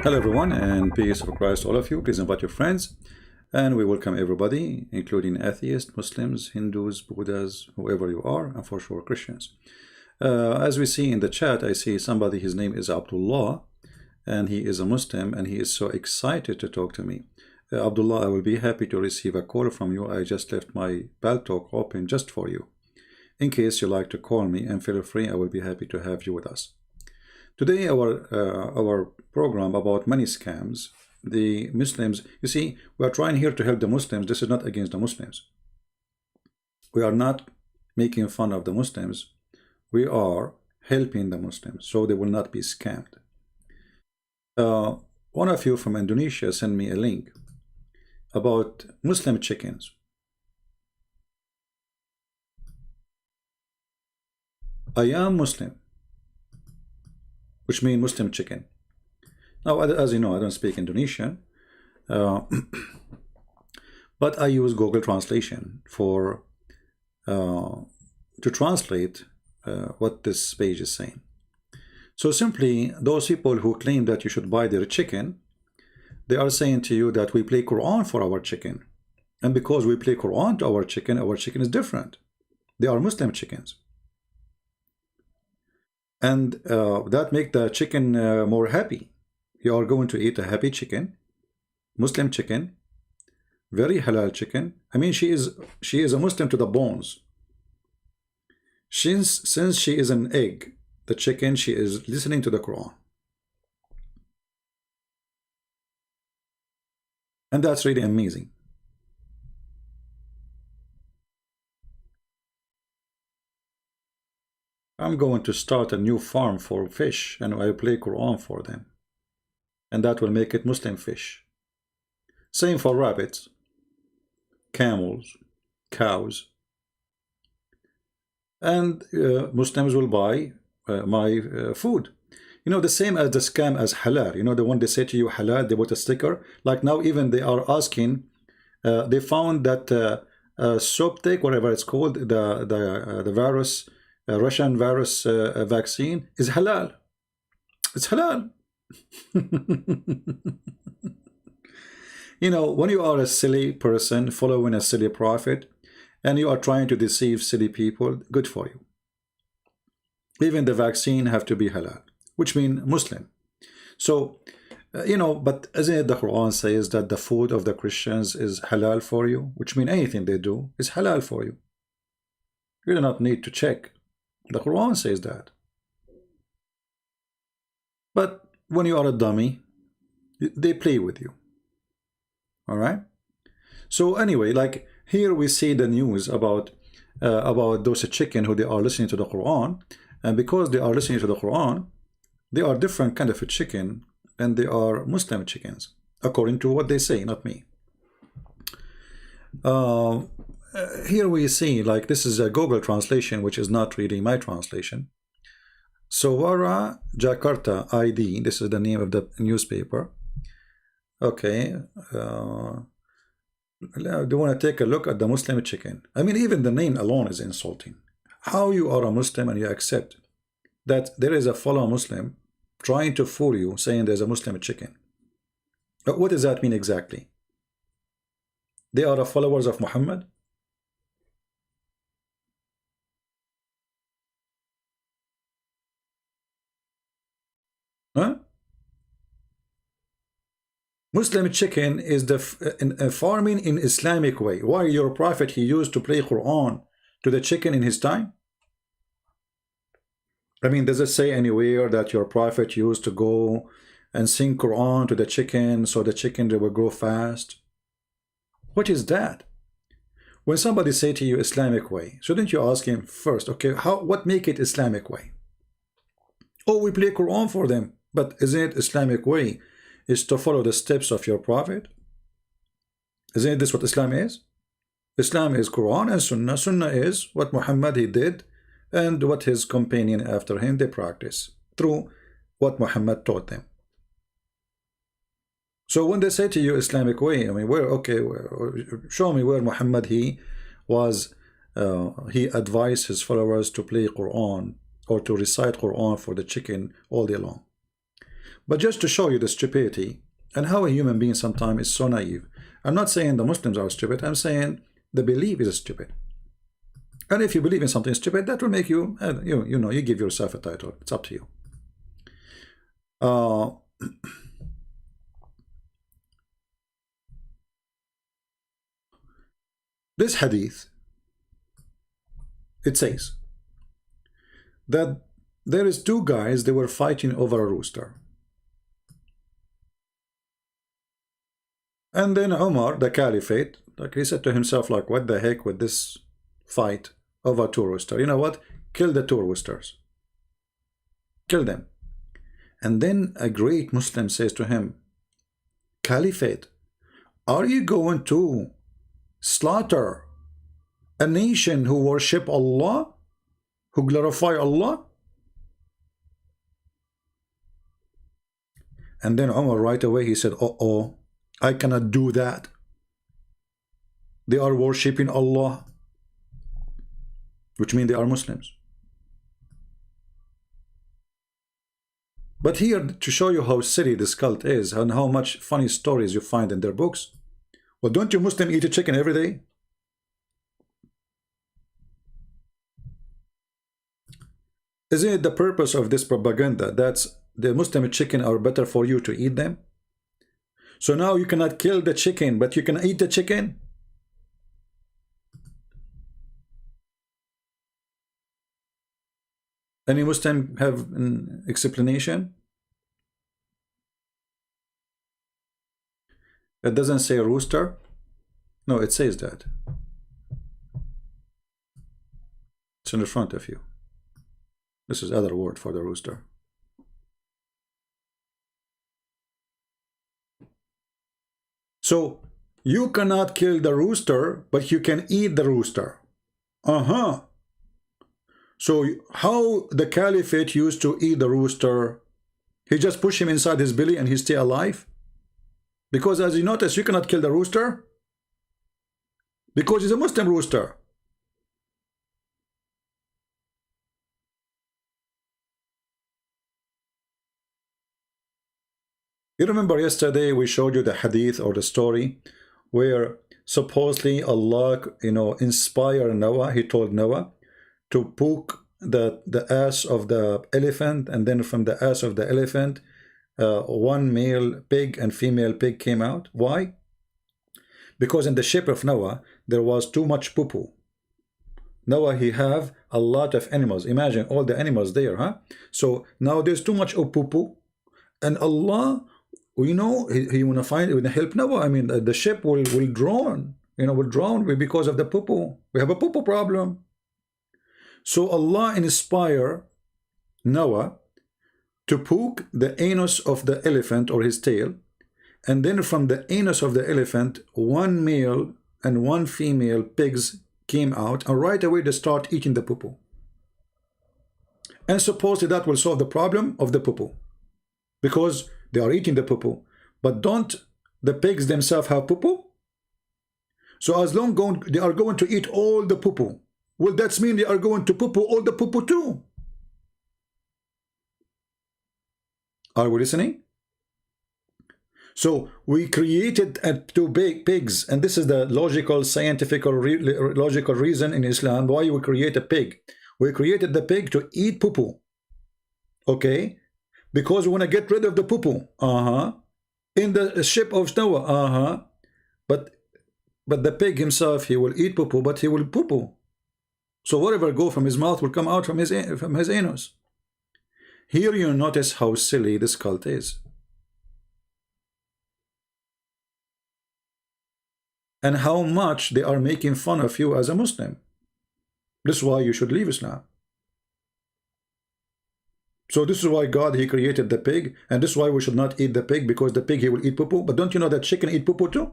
Hello everyone, and peace of Christ all of you. Please invite your friends, and we welcome everybody, including atheists, Muslims, Hindus, Buddhas, whoever you are, and for sure Christians. As we see in the chat, I see somebody, his name is Abdullah, and he is a Muslim, and he is so excited to talk to me. Abdullah, I will be happy to receive a call from you. I just left my Talk open just for you. In case you like to call me, and feel free, I will be happy to have you with us. Today, our program about money scams. The Muslims, you see, we are trying here to help the Muslims. This is not against the Muslims. We are not making fun of the Muslims. We are helping the Muslims so they will not be scammed. One of you from Indonesia sent me a link about Muslim chickens. I am Muslim, which means Muslim chicken. Now, as you know, I don't speak Indonesian, but I use Google Translation for to translate what this page is saying. So simply, those people who claim that you should buy their chicken, they are saying to you that we play Quran for our chicken, and because we play Quran to our chicken is different. They are Muslim chickens. And that make the chicken more happy. You are going to eat a happy chicken, Muslim chicken, very halal chicken. I mean, she is a Muslim to the bones. Since she is an egg, the chicken, she is listening to the Quran. And that's really amazing. I'm going to start a new farm for fish, and I play Quran for them. And that will make it Muslim fish. Same for rabbits, camels, cows. And Muslims will buy my food. You know, the same as the scam as halal. You know, the one they say to you halal, they put a sticker. Like now, even they are asking, they found that Soptic, whatever it's called, the virus, Russian virus vaccine is halal. It's halal. You know, when you are a silly person following a silly prophet and you are trying to deceive silly people, good for you. Even the vaccine have to be halal, which means Muslim. So, you know, but isn't it the Quran says that the food of the Christians is halal for you, which means anything they do is halal for you. You do not need to check. The Quran says that. But when you are a dummy, they play with you. All right. So anyway, like here we see the news about those chicken who they are listening to the Quran, and because they are listening to the Quran, they are different kind of a chicken, and they are Muslim chickens according to what they say, not me. Here we see, like, this is a Google translation, which is not really my translation. Sawara Jakarta ID, this is the name of the newspaper. Okay, do you want to take a look at the Muslim chicken? I mean, even the name alone is insulting. How you are a Muslim and you accept that there is a fellow Muslim trying to fool you, saying there's a Muslim chicken? But what does that mean exactly? They are the followers of Muhammad? Huh? Muslim chicken is the farming in Islamic way. Why your prophet, he used to play Quran to the chicken in his time? I mean, does it say anywhere that your prophet used to go and sing Quran to the chicken so the chicken will grow fast? What is that? When somebody say to you Islamic way, shouldn't you ask him first, okay, what make it Islamic way? Oh, we play Quran for them. But isn't it Islamic way is to follow the steps of your prophet? Isn't this what Islam is? Islam is Quran and Sunnah. Sunnah is what Muhammad he did and what his companion after him they practice through what Muhammad taught them. So when they say to you Islamic way, I mean, show me where Muhammad he advised his followers to play Quran or to recite Quran for the chicken all day long. But just to show you the stupidity and how a human being sometimes is so naive. I'm not saying the Muslims are stupid. I'm saying the belief is stupid. And if you believe in something stupid, that will make you, you know, you give yourself a title. It's up to you. This hadith, it says that there is two guys, they were fighting over a rooster. And then Umar, the caliphate, like he said to himself, like, what the heck with this fight over two roosters? You know what? Kill the two roosters. Kill them. And then a great Muslim says to him, Caliphate, are you going to slaughter a nation who worship Allah, who glorify Allah? And then Umar right away, he said, oh, I cannot do that. They are worshipping Allah, which means they are Muslims. But here, to show you how silly this cult is and how much funny stories you find in their books, well, don't you Muslims eat a chicken every day? Isn't it the purpose of this propaganda that the Muslim chicken are better for you to eat them? So now you cannot kill the chicken, but you can eat the chicken? Any Muslim have an explanation? It doesn't say rooster. No, it says that. It's in the front of you. This is other word for the rooster. So you cannot kill the rooster, but you can eat the rooster. So how the caliphate used to eat the rooster? He just push him inside his belly and he stay alive? Because as you notice, you cannot kill the rooster. Because he's a Muslim rooster. You remember yesterday we showed you the hadith or the story where supposedly Allah, inspired Noah. He told Noah to poke the ass of the elephant, and then from the ass of the elephant, one male pig and female pig came out. Why? Because in the ship of Noah there was too much poo-poo. Noah, he have a lot of animals. Imagine all the animals there, huh? So now there's too much of poo-poo, and Allah, he wanna help Noah. I mean, the ship will drown, will drown because of the poo-poo. We have a poo-poo problem. So Allah inspire Noah to poke the anus of the elephant or his tail, and then from the anus of the elephant, one male and one female pigs came out, and right away they start eating the poo-poo. And supposedly that will solve the problem of the poo-poo, because they are eating the poo-poo. But don't the pigs themselves have poo-poo? So as long as they are going to eat all the poo-poo, well, that means they are going to poo-poo all the poo-poo too. Are we listening? So we created two big pigs, and this is the logical, scientific, logical reason in Islam why we create a pig. We created the pig to eat poo-poo. Okay? Because we want to get rid of the poo-poo. In the ship of Noah. But the pig himself, he will eat poo-poo, but he will poo-poo. So whatever go from his mouth will come out from his anus. Here you notice how silly this cult is. And how much they are making fun of you as a Muslim. This is why you should leave Islam. So this is why God, he created the pig, and this is why we should not eat the pig, because the pig, he will eat poo-poo. But don't you know that chicken eat poo-poo too?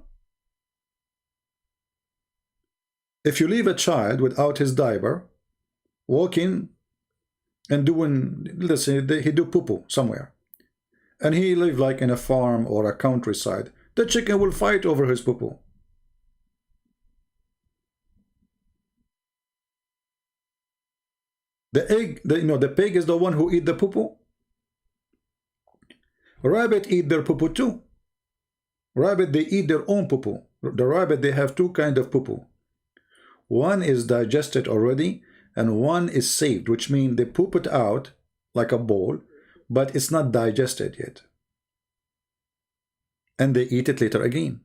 If you leave a child without his diaper, walking and doing, let's say he do poo-poo somewhere, and he live like in a farm or a countryside, the chicken will fight over his poo-poo. The pig is the one who eat the poo-poo. Rabbit eat their poo-poo too. Rabbit, they eat their own poo-poo. The rabbit, they have two kinds of poo-poo. One is digested already, and one is saved, which means they poop it out like a bowl, but it's not digested yet. And they eat it later again.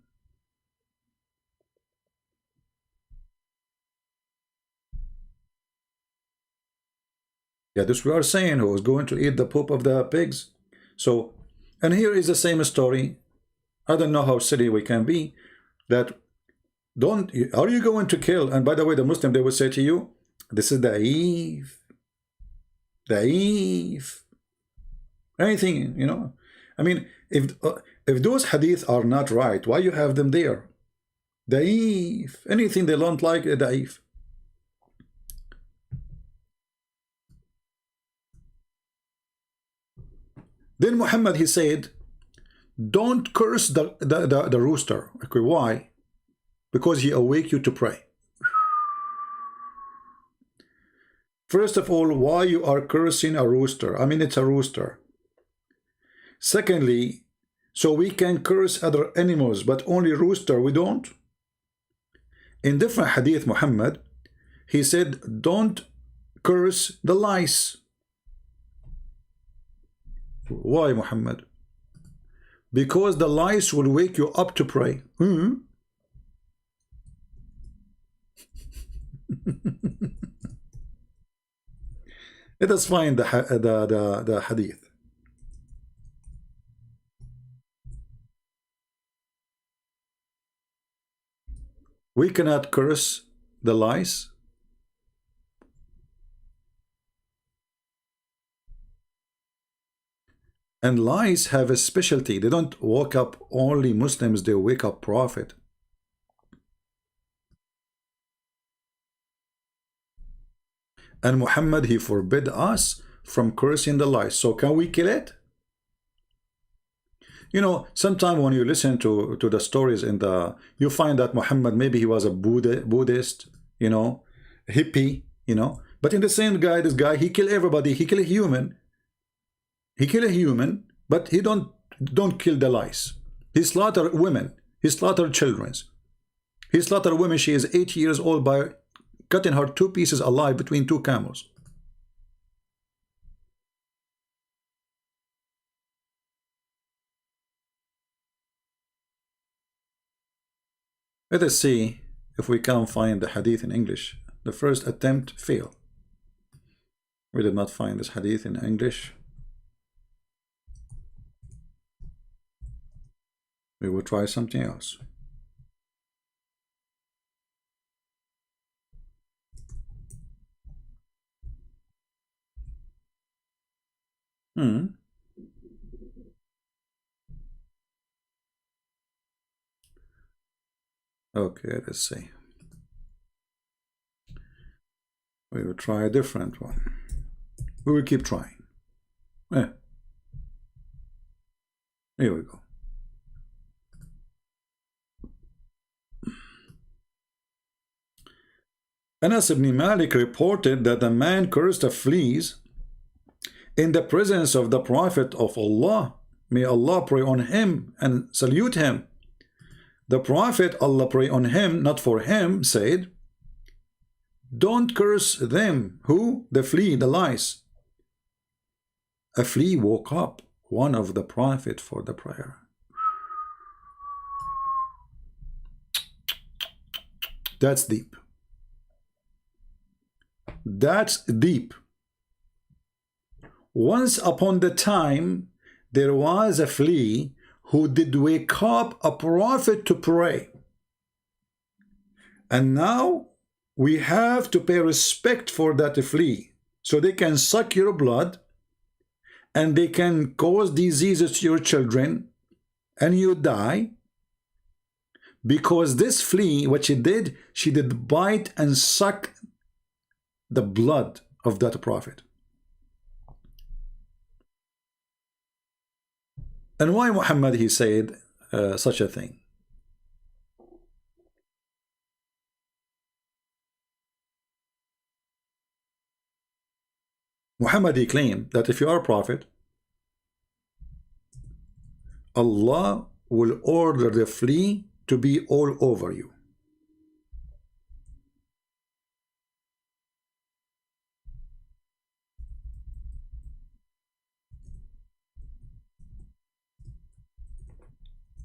Yeah, this we are saying who is going to eat the poop of the pigs. So, and here is the same story. I don't know how silly we can be, that don't, are you going to kill? And by the way, the Muslim, they will say to you, this is da'if. Da'if. Anything, you know. I mean, if those hadith are not right, why you have them there? Da'if. Anything they don't like, da'if. Then Muhammad, he said, don't curse the rooster. Okay, why? Because he awake you to pray. First of all, why you are cursing a rooster? I mean, it's a rooster. Secondly, so we can curse other animals, but only rooster we don't? In different hadith, Muhammad, he said, don't curse the lice. Why, Muhammad? Because the lice will wake you up to pray. Let us find the hadith. We cannot curse the lice. And lice have a specialty. They don't wake up only Muslims, they wake up Prophet. And Muhammad, he forbid us from cursing the lice. So can we kill it? You know, sometimes when you listen to the stories in the, you find that Muhammad, maybe he was a Buddhist, you know, hippie, you know. But in the same guy, this guy, he kill everybody. He kill a human. He kill a human, but he don't kill the lice. He slaughter women. He slaughter children. He slaughter women. She is 8 years old by cutting her 2 pieces alive between 2 camels. Let us see if we can find the hadith in English. The first attempt failed. We did not find this hadith in English. We will try something else. Okay, let's see. We will try a different one. We will keep trying. Here we go. Anas ibn Malik reported that a man cursed the fleas in the presence of the Prophet of Allah. May Allah pray on him and salute him. The Prophet, Allah pray on him, not for him, said, don't curse them. Who? The flea, the lice. A flea woke up one of the Prophet for the prayer. That's deep. That's deep. Once upon the time, there was a flea who did wake up a prophet to pray. And now we have to pay respect for that flea. So they can suck your blood and they can cause diseases to your children and you die. Because this flea, what she did bite and suck the blood of that prophet. And why Muhammad, he said such a thing? Muhammad, he claimed that if you are a prophet, Allah will order the flea to be all over you.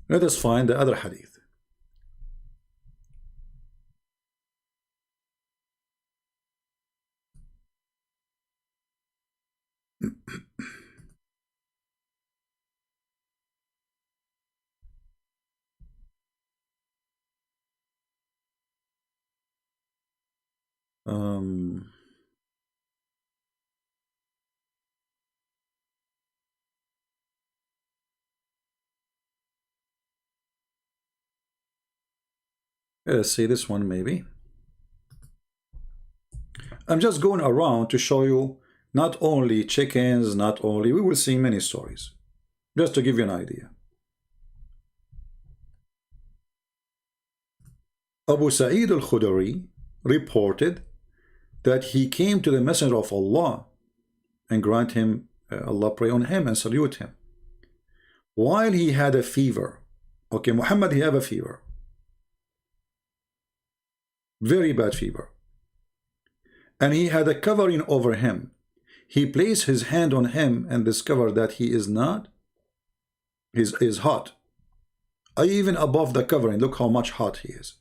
Let us find the other hadith. Let's see this one maybe. I'm just going around to show you not only chickens, not only, we will see many stories, just to give you an idea. Abu Sa'id al-Khudri reported that he came to the Messenger of Allah and grant him, Allah pray on him and salute him, while he had a fever. Okay, Muhammad, he have a fever. Very bad fever. And he had a covering over him. He placed his hand on him and discovered that he is not, is hot. Even above the covering, look how much hot he is.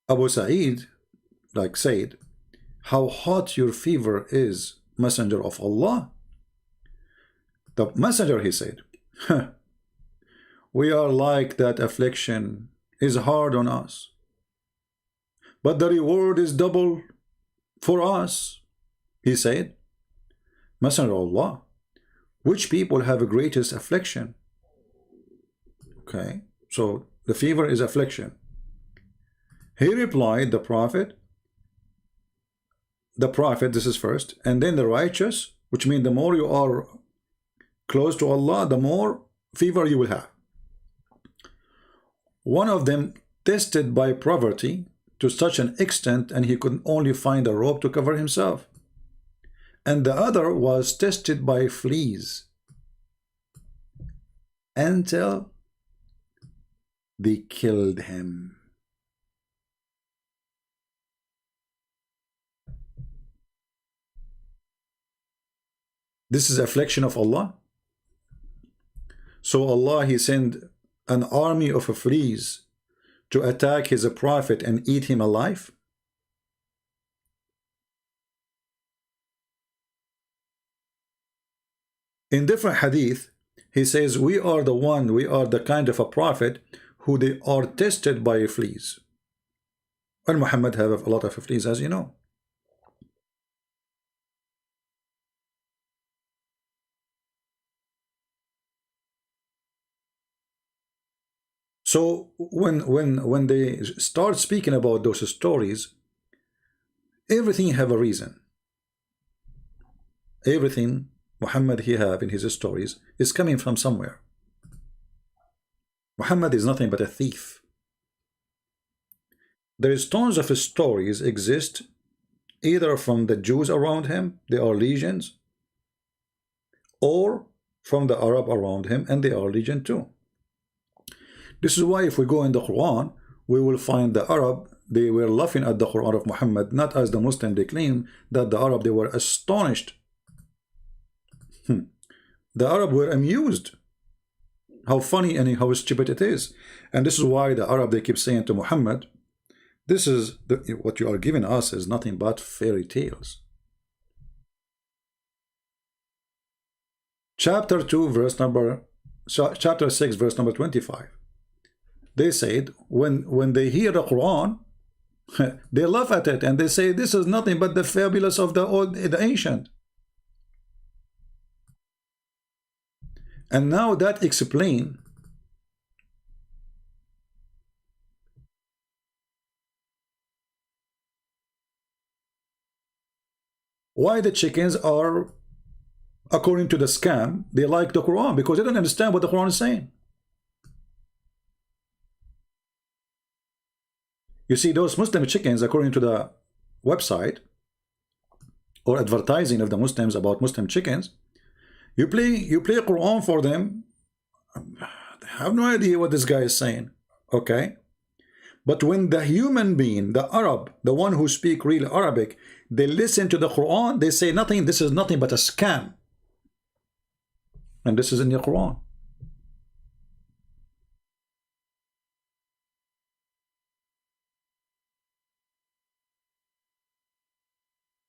Abu Sa'id, said, how hot your fever is, Messenger of Allah. The Messenger, he said, we are like that affliction is hard on us, but the reward is double for us. He said, Messenger of Allah, which people have the greatest affliction? Okay, so the fever is affliction. He replied, the Prophet, this is first, and then the righteous, which means the more you are close to Allah, the more fever you will have. One of them tested by poverty to such an extent, and he could only find a robe to cover himself. And the other was tested by fleas until they killed him. This is affliction of Allah. So Allah, he sent an army of fleas to attack his prophet and eat him alive. In different hadith, he says, we are the kind of a prophet who they are tested by fleas. And Muhammad have a lot of fleas, as you know. So when they start speaking about those stories, everything have a reason. Everything Muhammad he have in his stories is coming from somewhere. Muhammad is nothing but a thief. There is tons of stories exist, either from the Jews around him, they are legions, or from the Arab around him, and they are legion too. This is why if we go in the Quran, we will find the Arab, they were laughing at the Quran of Muhammad, not as the Muslim they claim, that the Arab, they were astonished. The Arab were amused. How funny and how stupid it is. And this is why the Arab, they keep saying to Muhammad, this is, what you are giving us is nothing but fairy tales. Chapter 6, verse number 25. They said, when they hear the Quran, they laugh at it and they say, this is nothing but the fabulous of the ancient. And now that explains why the chickens are, according to the scam, they like the Quran, because they don't understand what the Quran is saying. You see, those Muslim chickens, according to the website or advertising of the Muslims about Muslim chickens, you play Quran for them, They have no idea what this guy is saying. Okay? But when the human being, the Arab, the one who speak real Arabic, they listen to the Quran, they say nothing, this is nothing but a scam. And this is in the Quran.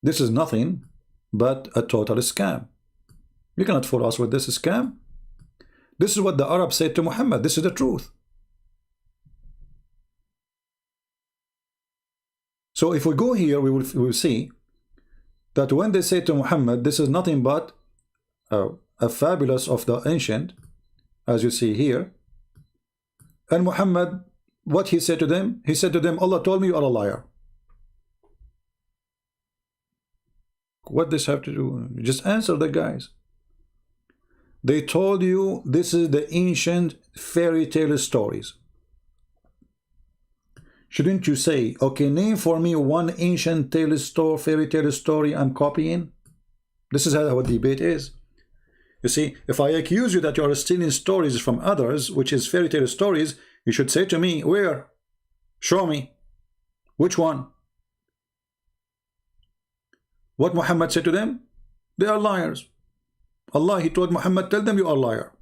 This is nothing but a total scam. You cannot fool us with this scam. This is what the Arabs said to Muhammad. This is the truth. So if we go here, we will see that when they say to Muhammad, this is nothing but a fabulous of the ancient, as you see here. And Muhammad, what he said to them? He said to them, Allah told me you are a liar. What does this have to do? Just answer the guys. They told you this is the ancient fairy tale stories. Shouldn't you say, okay, name for me one ancient fairy tale story I'm copying? This is how the debate is. You see, if I accuse you that you are stealing stories from others, which is fairy tale stories, you should say to me, where? Show me. Which one? What Muhammad said to them? They are liars. Allah, he told Muhammad, tell them you are a liar.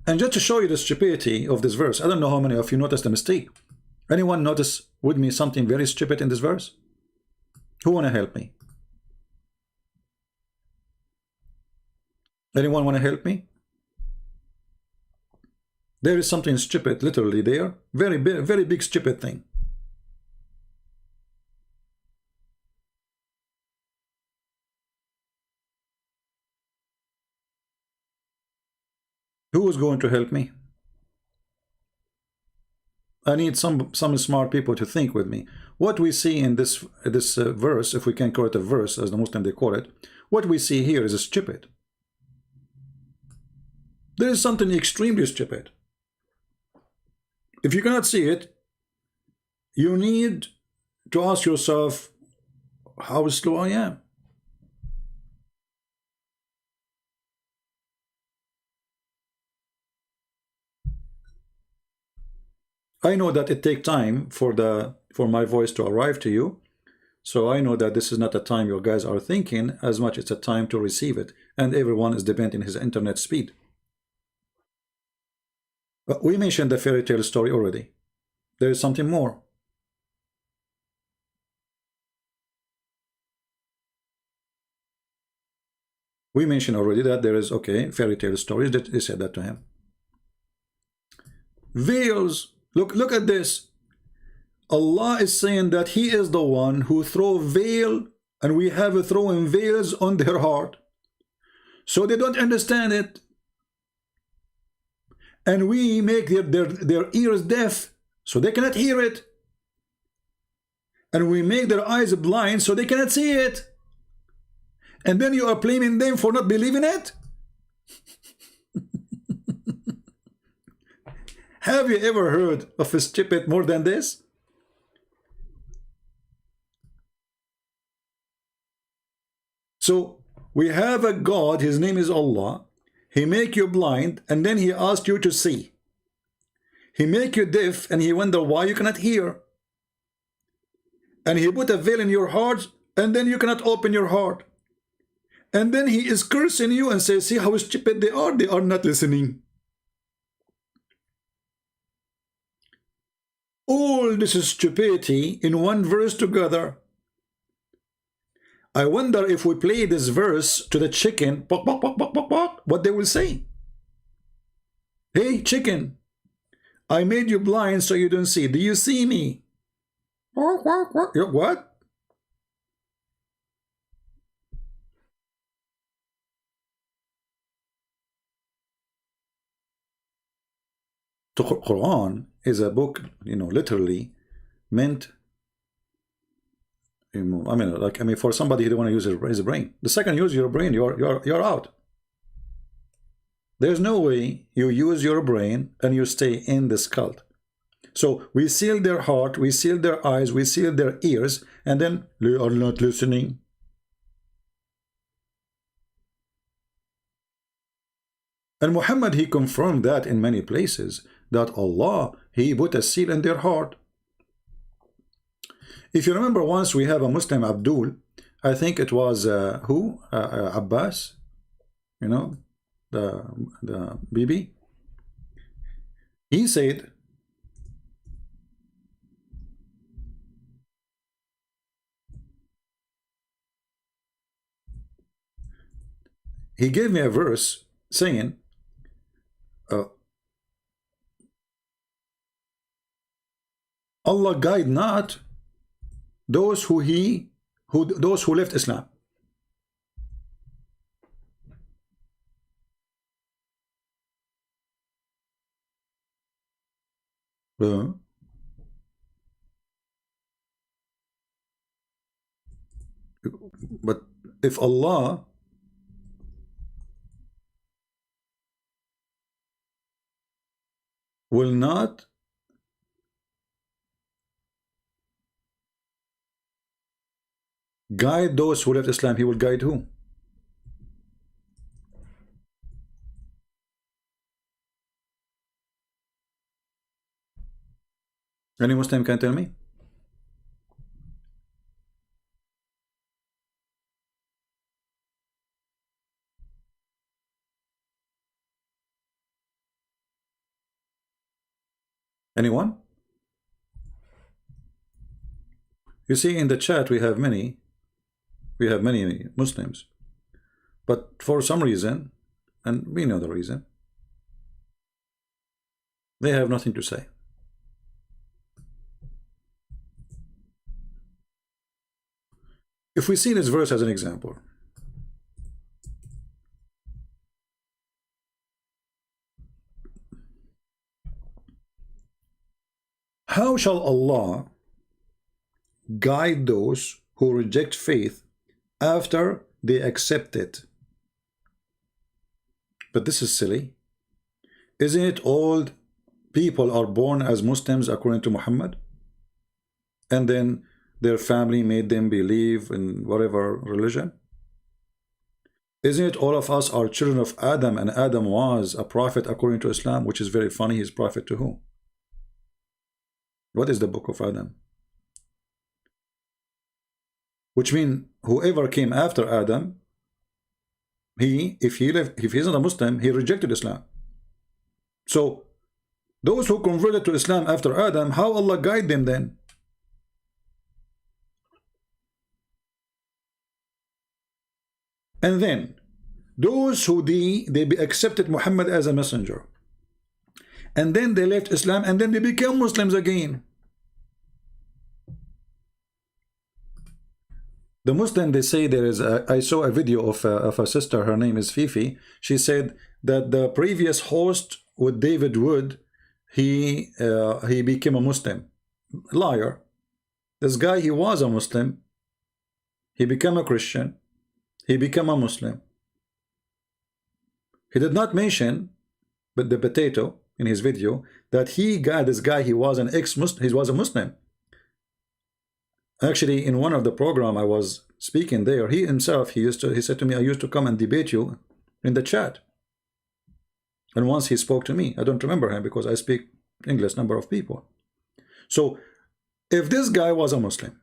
And just to show you the stupidity of this verse, I don't know how many of you noticed the mistake. Anyone notice with me something very stupid in this verse? Who want to help me? Anyone want to help me? There is something stupid literally there. Very big stupid thing. Who is going to help me? I need some smart people to think with me. What we see in this verse, if we can call it a verse, as the Muslim they call it, what we see here is stupid. There is something extremely stupid. If you cannot see it, you need to ask yourself how slow I am. I know that it takes time for my voice to arrive to you, so I know that this is not a time your guys are thinking as much as a time to receive it, and everyone is depending on his internet speed. But we mentioned the fairy tale story already. There is something more. We mentioned already that there is, okay, fairy tale stories. They said that to him. Veils. Look at this. Allah is saying that he is the one who throw veil, and we have throwing veils on their heart. So they don't understand it. And we make their ears deaf, so they cannot hear it. And we make their eyes blind, so they cannot see it. And then you are blaming them for not believing it? Have you ever heard of a stupid more than this? So we have a God, his name is Allah. He make you blind, and then he asked you to see. He make you deaf, and he wonder why you cannot hear. And he put a veil in your heart, and then you cannot open your heart. And then he is cursing you and says, see how stupid they are not listening. All this is stupidity in one verse together. I wonder if we play this verse to the chicken, what they will say. Hey, chicken, I made you blind so you don't see. Do you see me? What? The Quran is a book, literally meant, for somebody who don't want to use his brain. The second you use your brain, you're out. There's no way you use your brain and you stay in this cult. So we seal their heart, we seal their eyes, we seal their ears, and then they are not listening. And Muhammad, he confirmed that in many places, that Allah, he put a seal in their heart. If you remember, once we have a Muslim, Abdul, I think it was Abbas, you know, the Bibi. He said, he gave me a verse saying, Allah guide not those who left Islam. But if Allah will not guide those who left Islam, he will guide who? Any Muslim can tell me? Anyone? You see, in the chat we have many Muslims, but for some reason, and we know the reason, they have nothing to say. If we see this verse as an example, how shall Allah guide those who reject faith after they accept it? But this is silly. Isn't it all people are born as Muslims according to Muhammad? And then their family made them believe in whatever religion? Isn't it all of us are children of Adam, and Adam was a prophet according to Islam, which is very funny. He's prophet to who? What is the book of Adam? Which means whoever came after Adam, if he's not a Muslim, he rejected Islam. So those who converted to Islam after Adam, how Allah guide them then? And then those who they accepted Muhammad as a messenger, and then they left Islam, and then they became Muslims again. The Muslim, they say there is I saw a video of a sister, her name is Fifi. She said that the previous host with David Wood, he became a Muslim. Liar. This guy, he was a Muslim. He became a Christian. He became a Muslim. He did not mention, but the potato in his video, that this guy, he was an ex-Muslim. He was a Muslim. Actually, in one of the program I was speaking there, he himself, he said to me, I used to come and debate you in the chat. And once he spoke to me, I don't remember him because I speak English number of people. So if this guy was a Muslim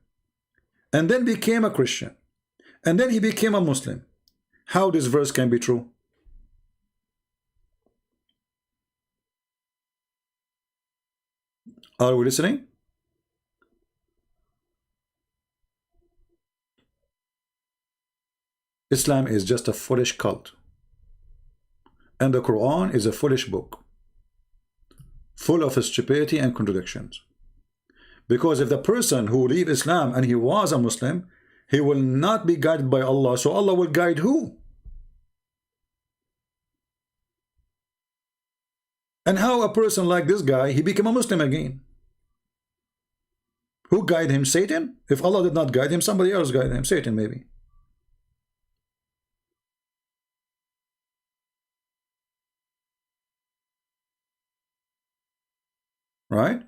and then became a Christian and then he became a Muslim, how this verse can be true? Are we listening? Islam is just a foolish cult, and the Quran is a foolish book, full of stupidity and contradictions. Because if the person who leave Islam and he was a Muslim, he will not be guided by Allah, so Allah will guide who? And how a person like this guy, he became a Muslim again? Who guided him? Satan? If Allah did not guide him, somebody else guided him. Satan, maybe. Right?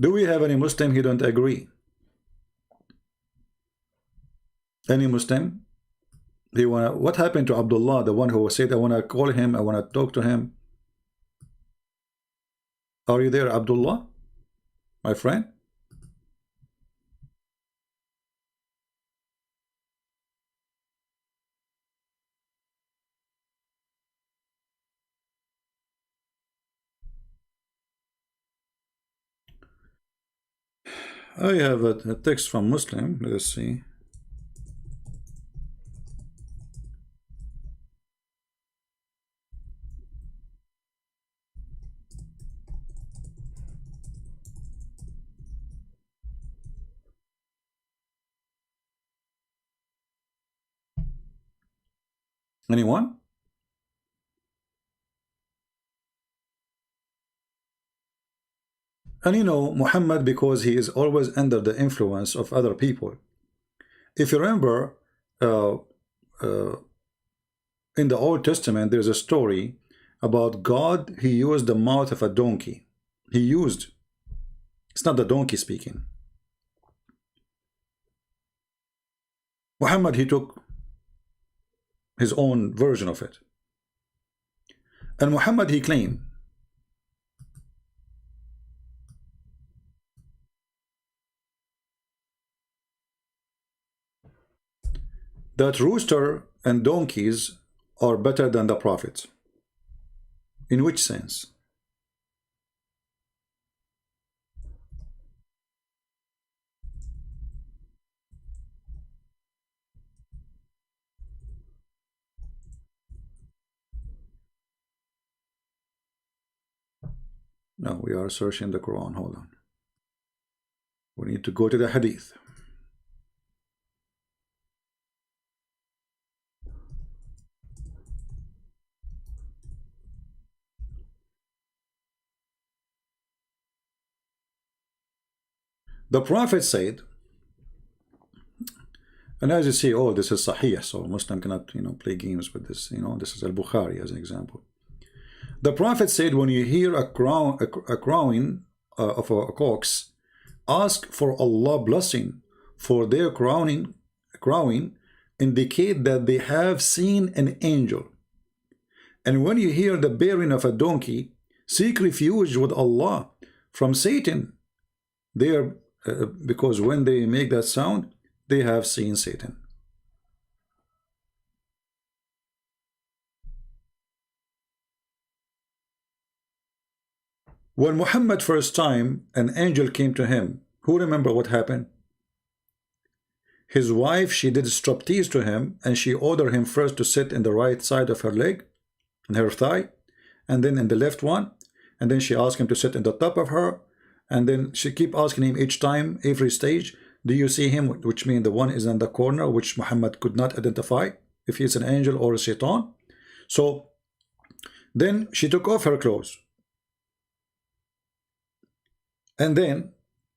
Do we have any Muslim who don't agree? Any Muslim What happened to Abdullah, the one who said, I want to call him, I want to talk to him? Are you there, Abdullah, my friend? I have a text from Muslim. Let's see. Anyone? And you know, Muhammad, because he is always under the influence of other people. If you remember, uh, uh, in the Old Testament, there's a story about God. He used the mouth of a donkey. He used, it's not the donkey speaking. Muhammad, he took his own version of it. And Muhammad, he claimed that rooster and donkeys are better than the prophets. In which sense? No, we are searching the Quran. Hold on. We need to go to the Hadith. The Prophet said, and as you see, oh, this is Sahih, so Muslim cannot, play games with this. This is Al-Bukhari as an example. The Prophet said, when you hear a crowing of a cocks, ask for Allah blessing, for their crowing indicate that they have seen an angel. And when you hear the baying of a donkey, seek refuge with Allah from Satan. Because when they make that sound, they have seen Satan. When Muhammad first time an angel came to him, who remember what happened? His wife, she did striptease to him, and she ordered him first to sit in the right side of her leg, in her thigh, and then in the left one, and then she asked him to sit in the top of her, and then she keep asking him each time, every stage, do you see him? Which means the one is in the corner, which Muhammad could not identify if he's an angel or a shaitan. So then she took off her clothes. And then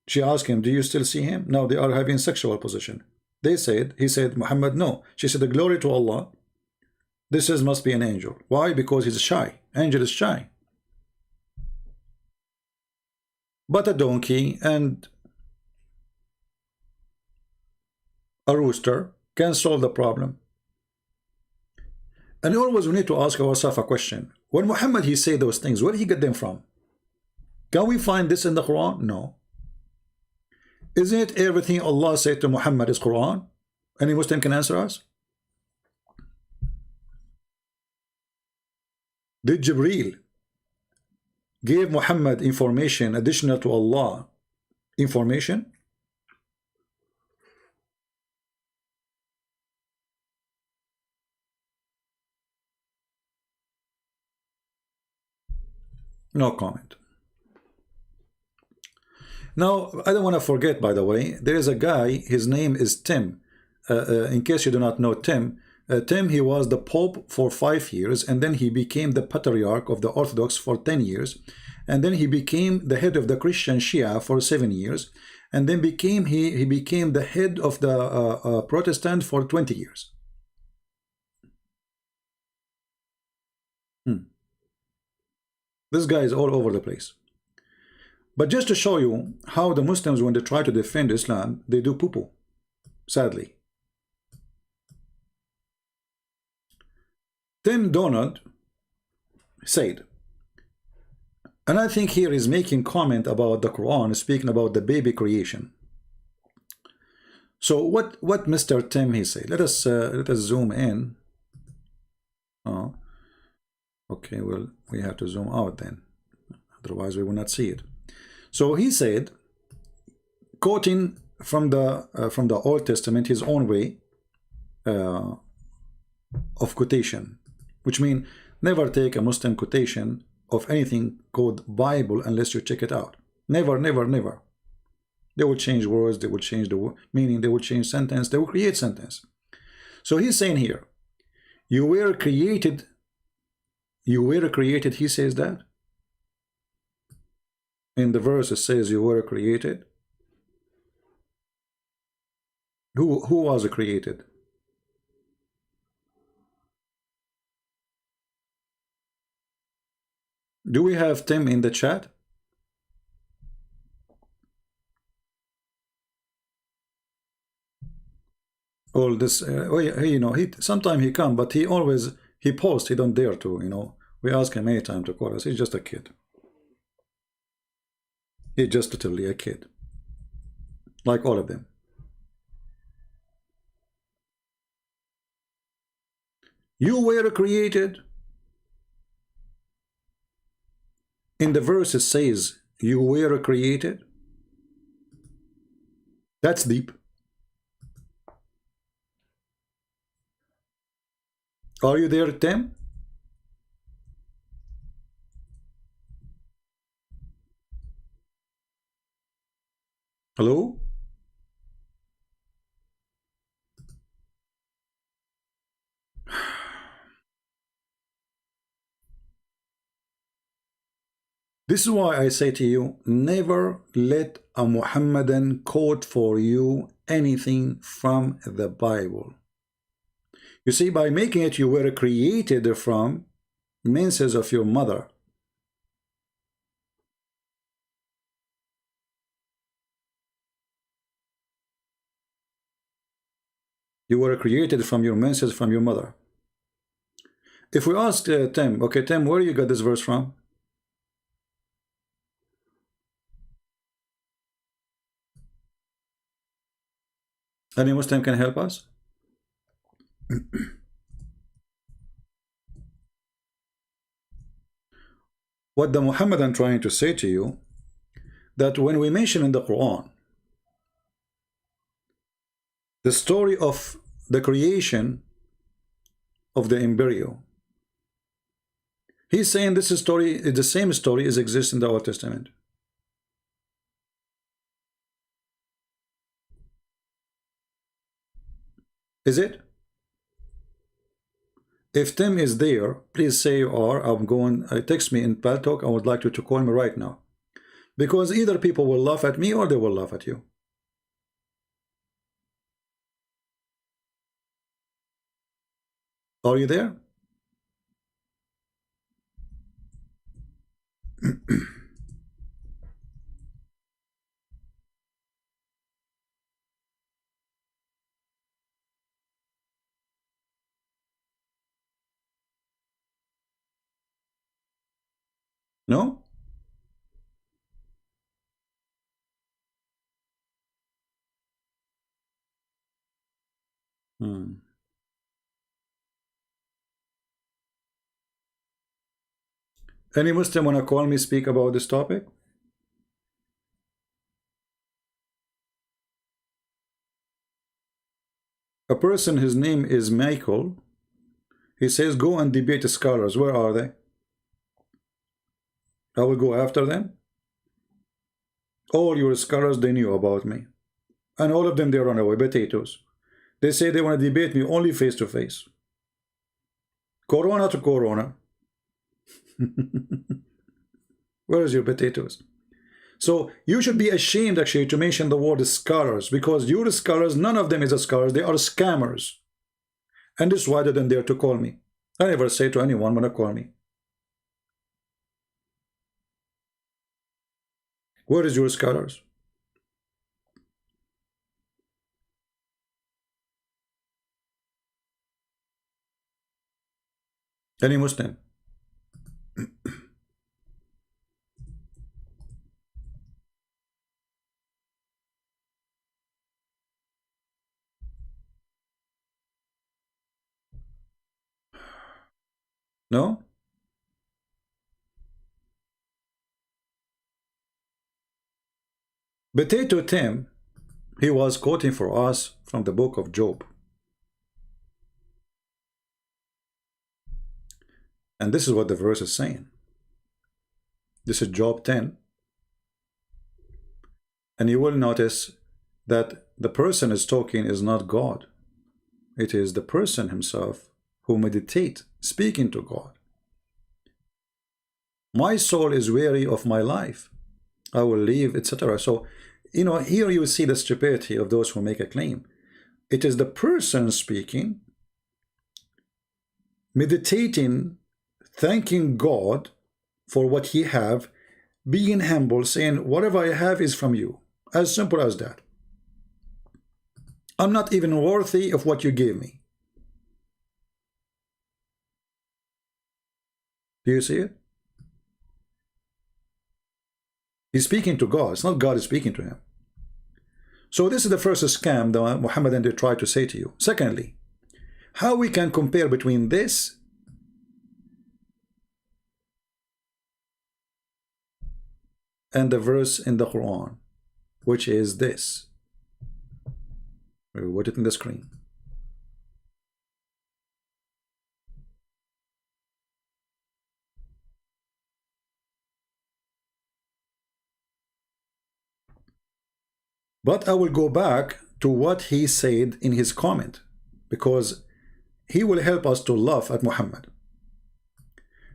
she asked him, do you still see him? Now they are having sexual position. He said, Muhammad, no. She said, the glory to Allah. This must be an angel. Why? Because he's shy. Angel is shy. But a donkey and a rooster can solve the problem. And always we need to ask ourselves a question. When Muhammad, he said those things, where did he get them from? Can we find this in the Quran? No. Isn't everything Allah said to Muhammad is Quran? Any Muslim can answer us? Did Jibreel give Muhammad information additional to Allah information? No comment. Now, I don't want to forget, by the way, there is a guy, his name is Tim. In case you do not know Tim, Tim, he was the Pope for 5 years, and then he became the Patriarch of the Orthodox for 10 years, and then he became the head of the Christian Shia for 7 years, and then he became the head of the Protestant for 20 years. This guy is all over the place. But just to show you how the Muslims, when they try to defend Islam, they do poo-poo, sadly. Tim Donald said, and I think here is making comment about the Quran, speaking about the baby creation. So what Mr. Tim he said? Let us zoom in. Oh, okay. Well, we have to zoom out then, otherwise we will not see it. So he said, quoting from the Old Testament, his own way of quotation, which means never take a Muslim quotation of anything called Bible unless you check it out. Never, never, never. They will change words, they will change the meaning, they will change sentence, they will create sentence. So he's saying here, you were created, he says that. In the verse it says you were created. Who was created? Do we have Tim in the chat? All this, you know, sometimes he come, but he posts. He don't dare to, you know. We ask him many times to call us. He's just a kid. He's just totally a kid, like all of them. You were created. In the verse it says you were created. That's deep. Are you there, Tim? Hello? This is why I say to you, never let a Muhammadan quote for you anything from the Bible. You see, by making it, you were created from menses of your mother. You were created from your menses from your mother. If we ask Tim, okay, Tim, where you got this verse from? Any Muslim can help us? What the Muhammadan trying to say to you, that when we mention in the Quran the story of the creation of the embryo, he's saying this story is the same story as exists in the Old Testament. Is it? If Tim is there, please say you are. I'm going, text me in Paltalk. I would like you to call me right now. Because either people will laugh at me or they will laugh at you. Are you there? No? Any Muslim want to call me, speak about this topic? A person, his name is Michael. He says, go and debate the scholars. Where are they? I will go after them. All your scholars, they knew about me. And all of them, they run away, potatoes. They say they want to debate me only face to face. Corona to Corona. Where is your potatoes? So you should be ashamed actually to mention the word scholars, because your scholars, none of them is a scholars, they are scammers. And this is why they didn't dare to call me. I never say to anyone when they call me. Where is your scholars? Any Muslim. No? Potato Tim, he was quoting for us from the book of Job. And this is what the verse is saying. This is Job 10. And you will notice that the person is talking is not God. It is the person himself who meditate, speaking to God. My soul is weary of my life. I will leave, etc. So, you know, here you see the stupidity of those who make a claim. It is the person speaking, meditating, thanking God for what he have, being humble, saying, whatever I have is from you. As simple as that. I'm not even worthy of what you gave me. Do you see it? He's speaking to God. It's not God is speaking to him. So this is the first scam that Muhammad and they try to say to you. Secondly, how we can compare between this and the verse in the Quran, which is this. We will put it in the screen. But I will go back to what he said in his comment, because he will help us to laugh at Muhammad.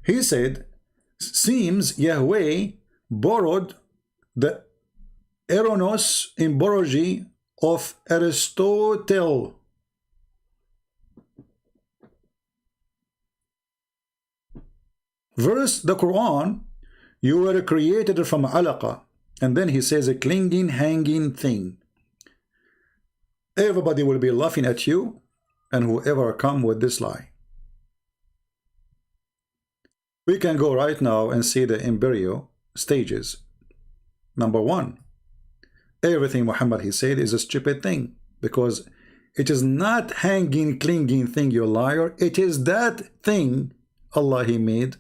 He said, seems Yahweh borrowed the eronos emborogy of Aristotle. Verse the Quran, you were created from alaqa. And then he says a clinging, hanging thing. Everybody will be laughing at you and whoever come with this lie. We can go right now and see the embryo stages. Number one, everything Muhammad he said is a stupid thing, because it is not hanging, clinging thing, you liar. It is that thing Allah he made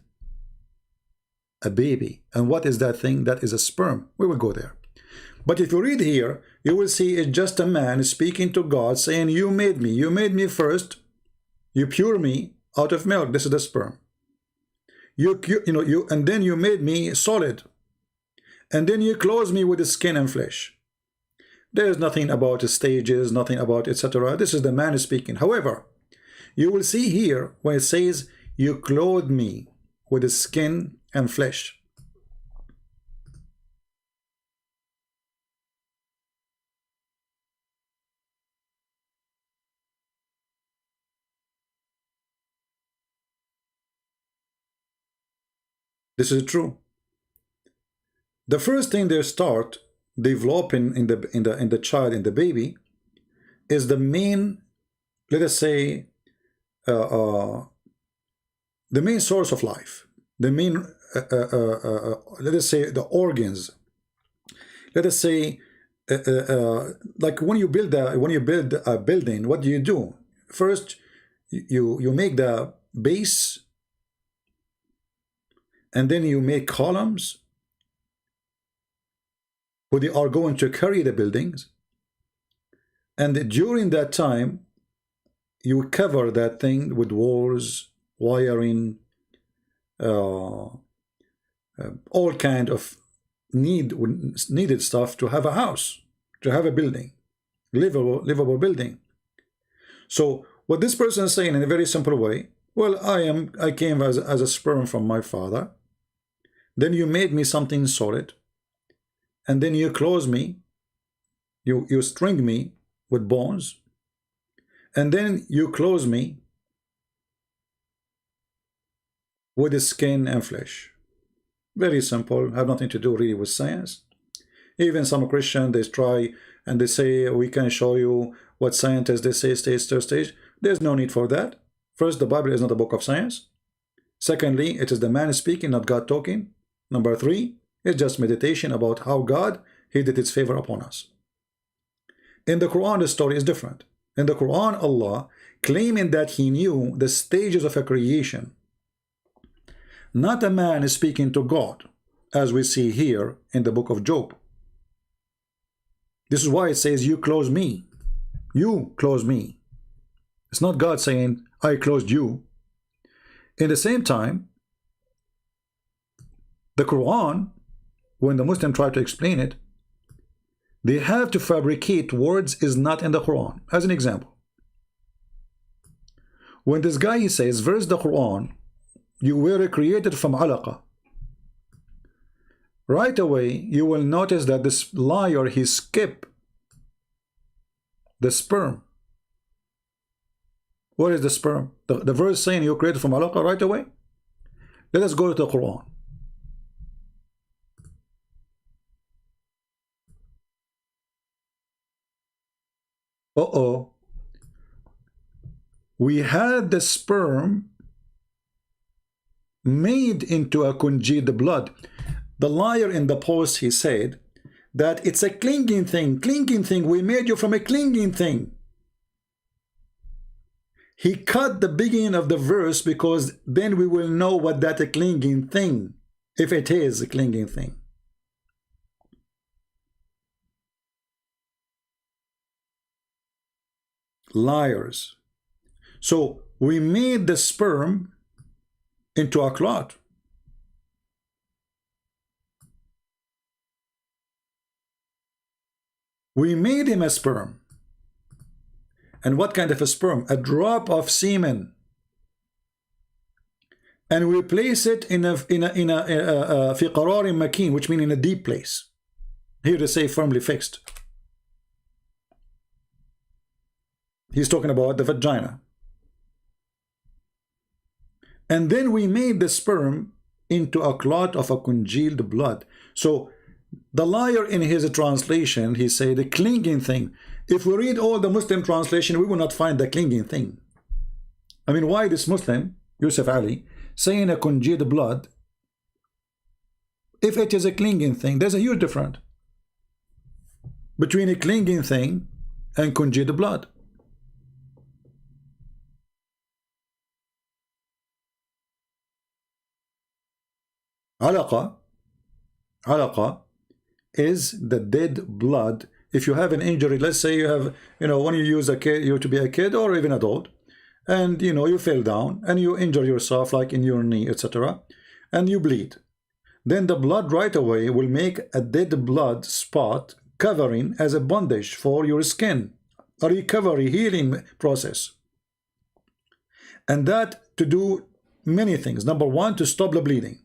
a baby. And what is that thing? That is a sperm. We will go there. But if you read here, you will see it's just a man speaking to God saying, you made me first, you pure me out of milk. This is the sperm. And then you made me solid, and then you clothe me with the skin and flesh. There is nothing about the stages, nothing about etc. This is the man speaking. However, you will see here when it says you clothe me with the skin and flesh. This is true. The first thing they start developing in the child, in the baby, is the main, let us say, the main source of life, the main, let us say, the organs. Let us say, like when you build a building, what do? First, you make the base, and then you make columns who they are going to carry the buildings, and during that time you cover that thing with walls, wiring, all kind of needed stuff to have a house, to have a building, livable building. So what this person is saying in a very simple way, well, I came as a sperm from my father, then you made me something solid, and then you close me, you string me with bones, and then you close me with the skin and flesh. Very simple, have nothing to do really with science. Even some Christian, they try and they say, we can show you what scientists, they say stage, third stage. There's no need for that. First, the Bible is not a book of science. Secondly, it is the man speaking, not God talking. Number 3, it's just meditation about how God heeded its favor upon us. In the Quran, the story is different. In the Quran, Allah claiming that he knew the stages of a creation. Not a man is speaking to God, as we see here in the book of Job. This is why it says, you close me. You close me. It's not God saying, I closed you. In the same time, the Quran, when the Muslim try to explain it, they have to fabricate words is not in the Quran. As an example, when this guy he says, verse the Quran, you were created from alaqa. Right away, you will notice that this liar, he skipped the sperm. What is the sperm? The verse saying you created from alaqa right away. Let us go to the Quran. We had the sperm made into a congealed blood. The liar in the post, he said that it's a clinging thing. We made you from a clinging thing. He cut the beginning of the verse because then we will know what that a clinging thing, if it is a clinging thing. Liars. So we made the sperm into a clot. We made him a sperm. And what kind of a sperm? A drop of semen. And we place it in a fi qararin makin, which means in a deep place. Here to say firmly fixed. He's talking about the vagina. And then we made the sperm into a clot of a congealed blood. So the liar in his translation, he said the clinging thing. If we read all the Muslim translation, we will not find the clinging thing. I mean, why this Muslim, Yusuf Ali, saying a congealed blood, if it is a clinging thing? There's a huge difference between a clinging thing and congealed blood. Alaqa is the dead blood. If you have an injury, let's say you have, when you use a kid, you to be a kid or even adult, and you fell down and you injure yourself like in your knee, etc., and you bleed, then the blood right away will make a dead blood spot covering as a bandage for your skin, a recovery healing process. And that to do many things. Number 1, to stop the bleeding.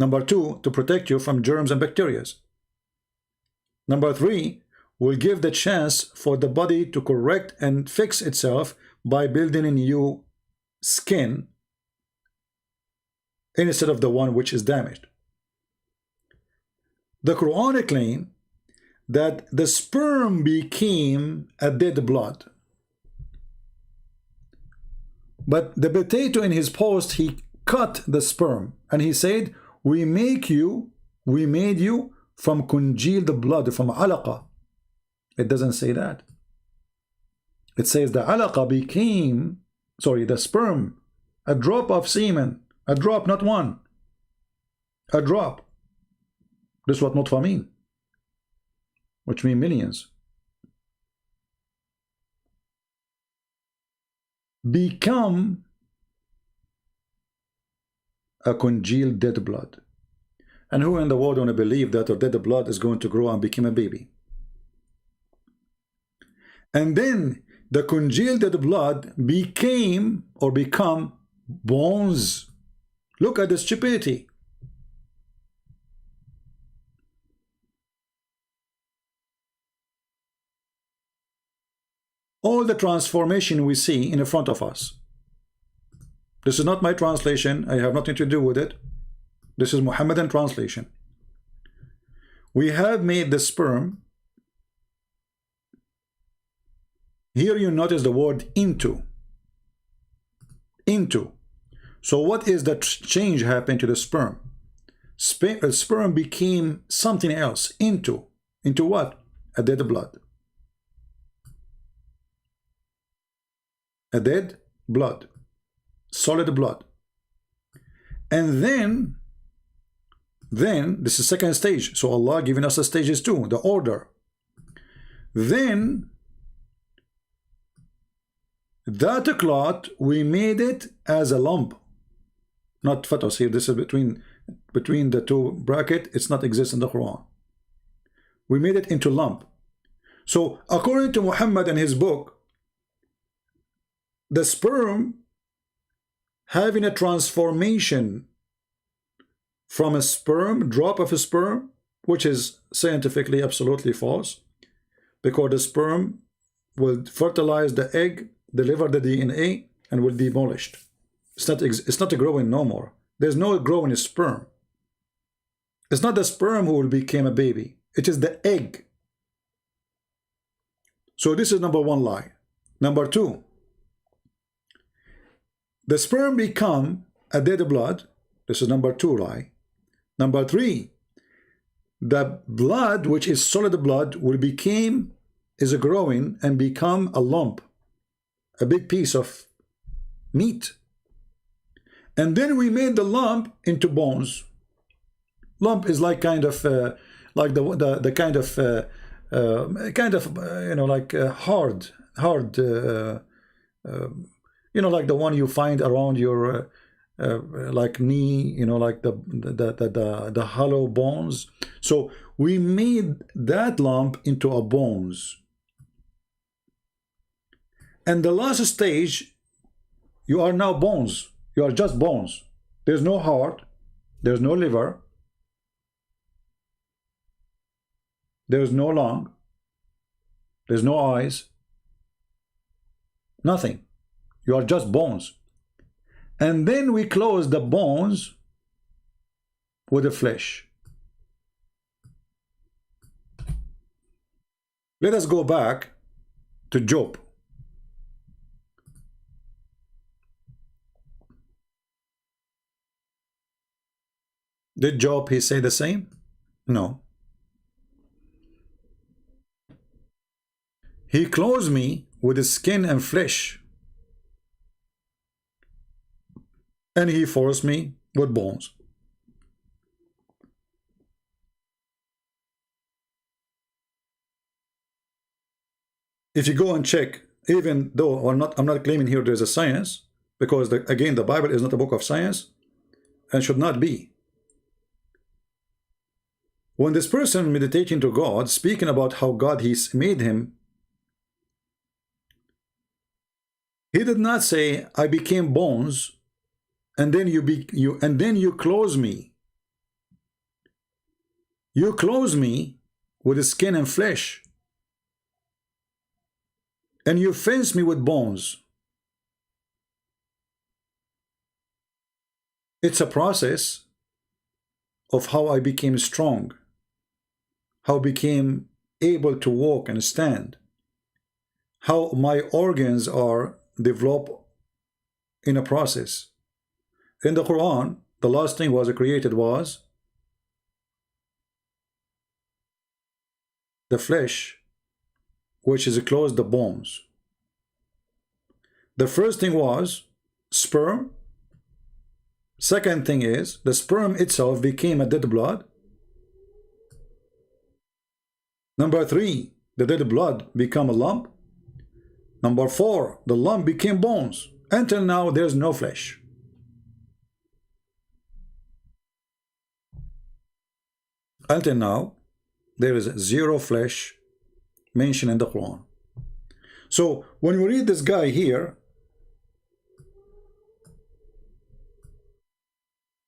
Number 2, to protect you from germs and bacteria. Number 3, will give the chance for the body to correct and fix itself by building a new skin instead of the one which is damaged. The Quran claims that the sperm became a dead blood. But the potato in his post, he cut the sperm and he said, we made you from congealed blood, from alaqa. It doesn't say that. It says the alaqa became, the sperm, a drop of semen, a drop, not one, a drop. This is what nutfa mean, which mean millions. Become a congealed dead blood. And who in the world want to believe that our dead blood is going to grow and become a baby? And then the congealed dead blood became or become bones. Look at the stupidity. All the transformation we see in front of us. This is not my translation. I have nothing to do with it. This is Muhammadan translation. We have made the sperm. Here you notice the word into. So what is the change happened to the sperm? Sperm became something else. Into what? A dead blood. A dead blood. Solid blood. And then this is second stage. So Allah giving us the stages too, the order. Then that clot, we made it as a lump. Not fetus here. This is between the two bracket. It's not exist in the Quran. We made it into lump. So according to Muhammad and his book, the sperm having a transformation from a sperm, drop of a sperm, which is scientifically absolutely false, because the sperm will fertilize the egg, deliver the DNA, and will be demolished. It's not growing no more. There's no growing sperm. It's not the sperm who will become a baby. It is the egg. So this is number one lie. Number two, the sperm become a dead blood. This is number two lie. Number three, the blood, which is solid blood, is growing and become a lump, a big piece of meat. And then we made the lump into bones. Lump is like kind of like the kind of you know, like hard you know, like the one you find around your like knee, you know, like the hollow bones. So we made that lump into a bones. And the last stage, you are now bones. You are just bones. There's no heart. There's no liver. There's no lung. There's no eyes. Nothing. You are just bones. And then we close the bones with the flesh. Let us go back to Job. Did Job, he say the same? No. He clothes me with the skin and flesh, and he forced me with bones. If you go and check, even though I'm not claiming here there's a science, because again, the Bible is not a book of science and should not be. When this person meditating to God, speaking about how God he's made him, he did not say, I became bones, and then you clothe me. You clothe me with skin and flesh, and you fence me with bones. It's a process of how I became strong, how I became able to walk and stand, how my organs are developed in a process. In the Quran, the last thing was created was the flesh, which is closed the bones. The first thing was sperm. Second thing is the sperm itself became a dead blood. Number three, the dead blood became a lump. Number four, the lump became bones. Until now, there's no flesh. Until now, there is zero flesh mentioned in the Quran. So when we read this guy here,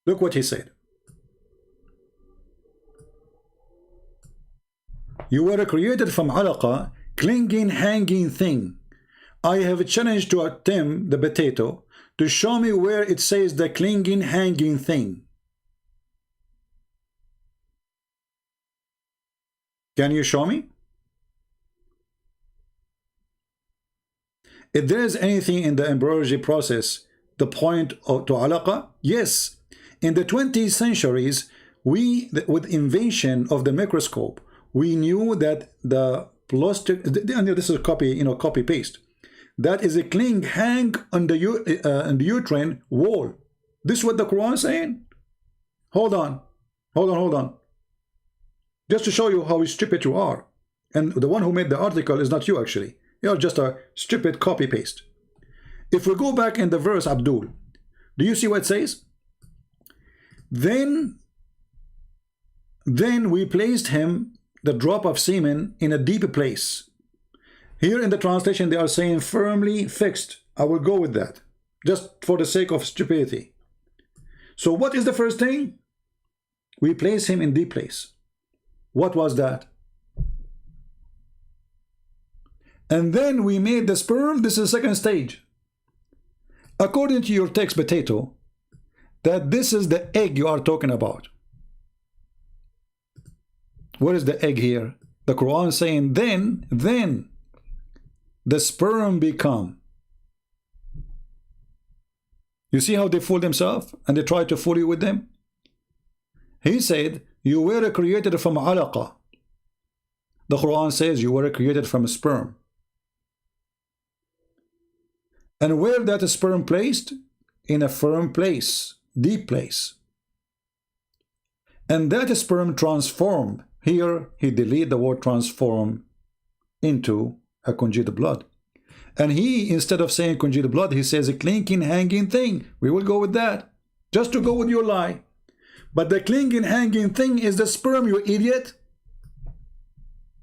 look what he said. You were created from alaqa, clinging, hanging thing. I have challenged to attempt the potato to show me where it says the clinging, hanging thing. Can you show me? If there is anything in the embryology process the point to alaqa? Yes. In the 20th centuries, with invention of the microscope, we knew that the plastic, and this is a copy, copy paste. That is a cling hang on the uterine wall. This is what the Quran is saying. Hold on. Just to show you how stupid you are. And the one who made the article is not you, actually. You're just a stupid copy paste. If we go back in the verse, Abdul, do you see what it says? Then we placed him, the drop of semen, in a deep place. Here in the translation they are saying firmly fixed. I will go with that, just for the sake of stupidity. So what is the first thing? We place him in deep place. What was that? And then we made the sperm. This is the second stage. According to your text, Potato, that this is the egg you are talking about. What is the egg here? The Quran is saying then the sperm become. You see how they fool themselves and they try to fool you with them? He said you were created from alaqa. The Quran says you were created from a sperm. And where that sperm placed? In a firm place, deep place. And that sperm transformed. Here he deleted the word transform into a congealed blood. And he, instead of saying congealed blood, he says a clinking, hanging thing. We will go with that, just to go with your lie. But the clinging, hanging thing is the sperm, you idiot.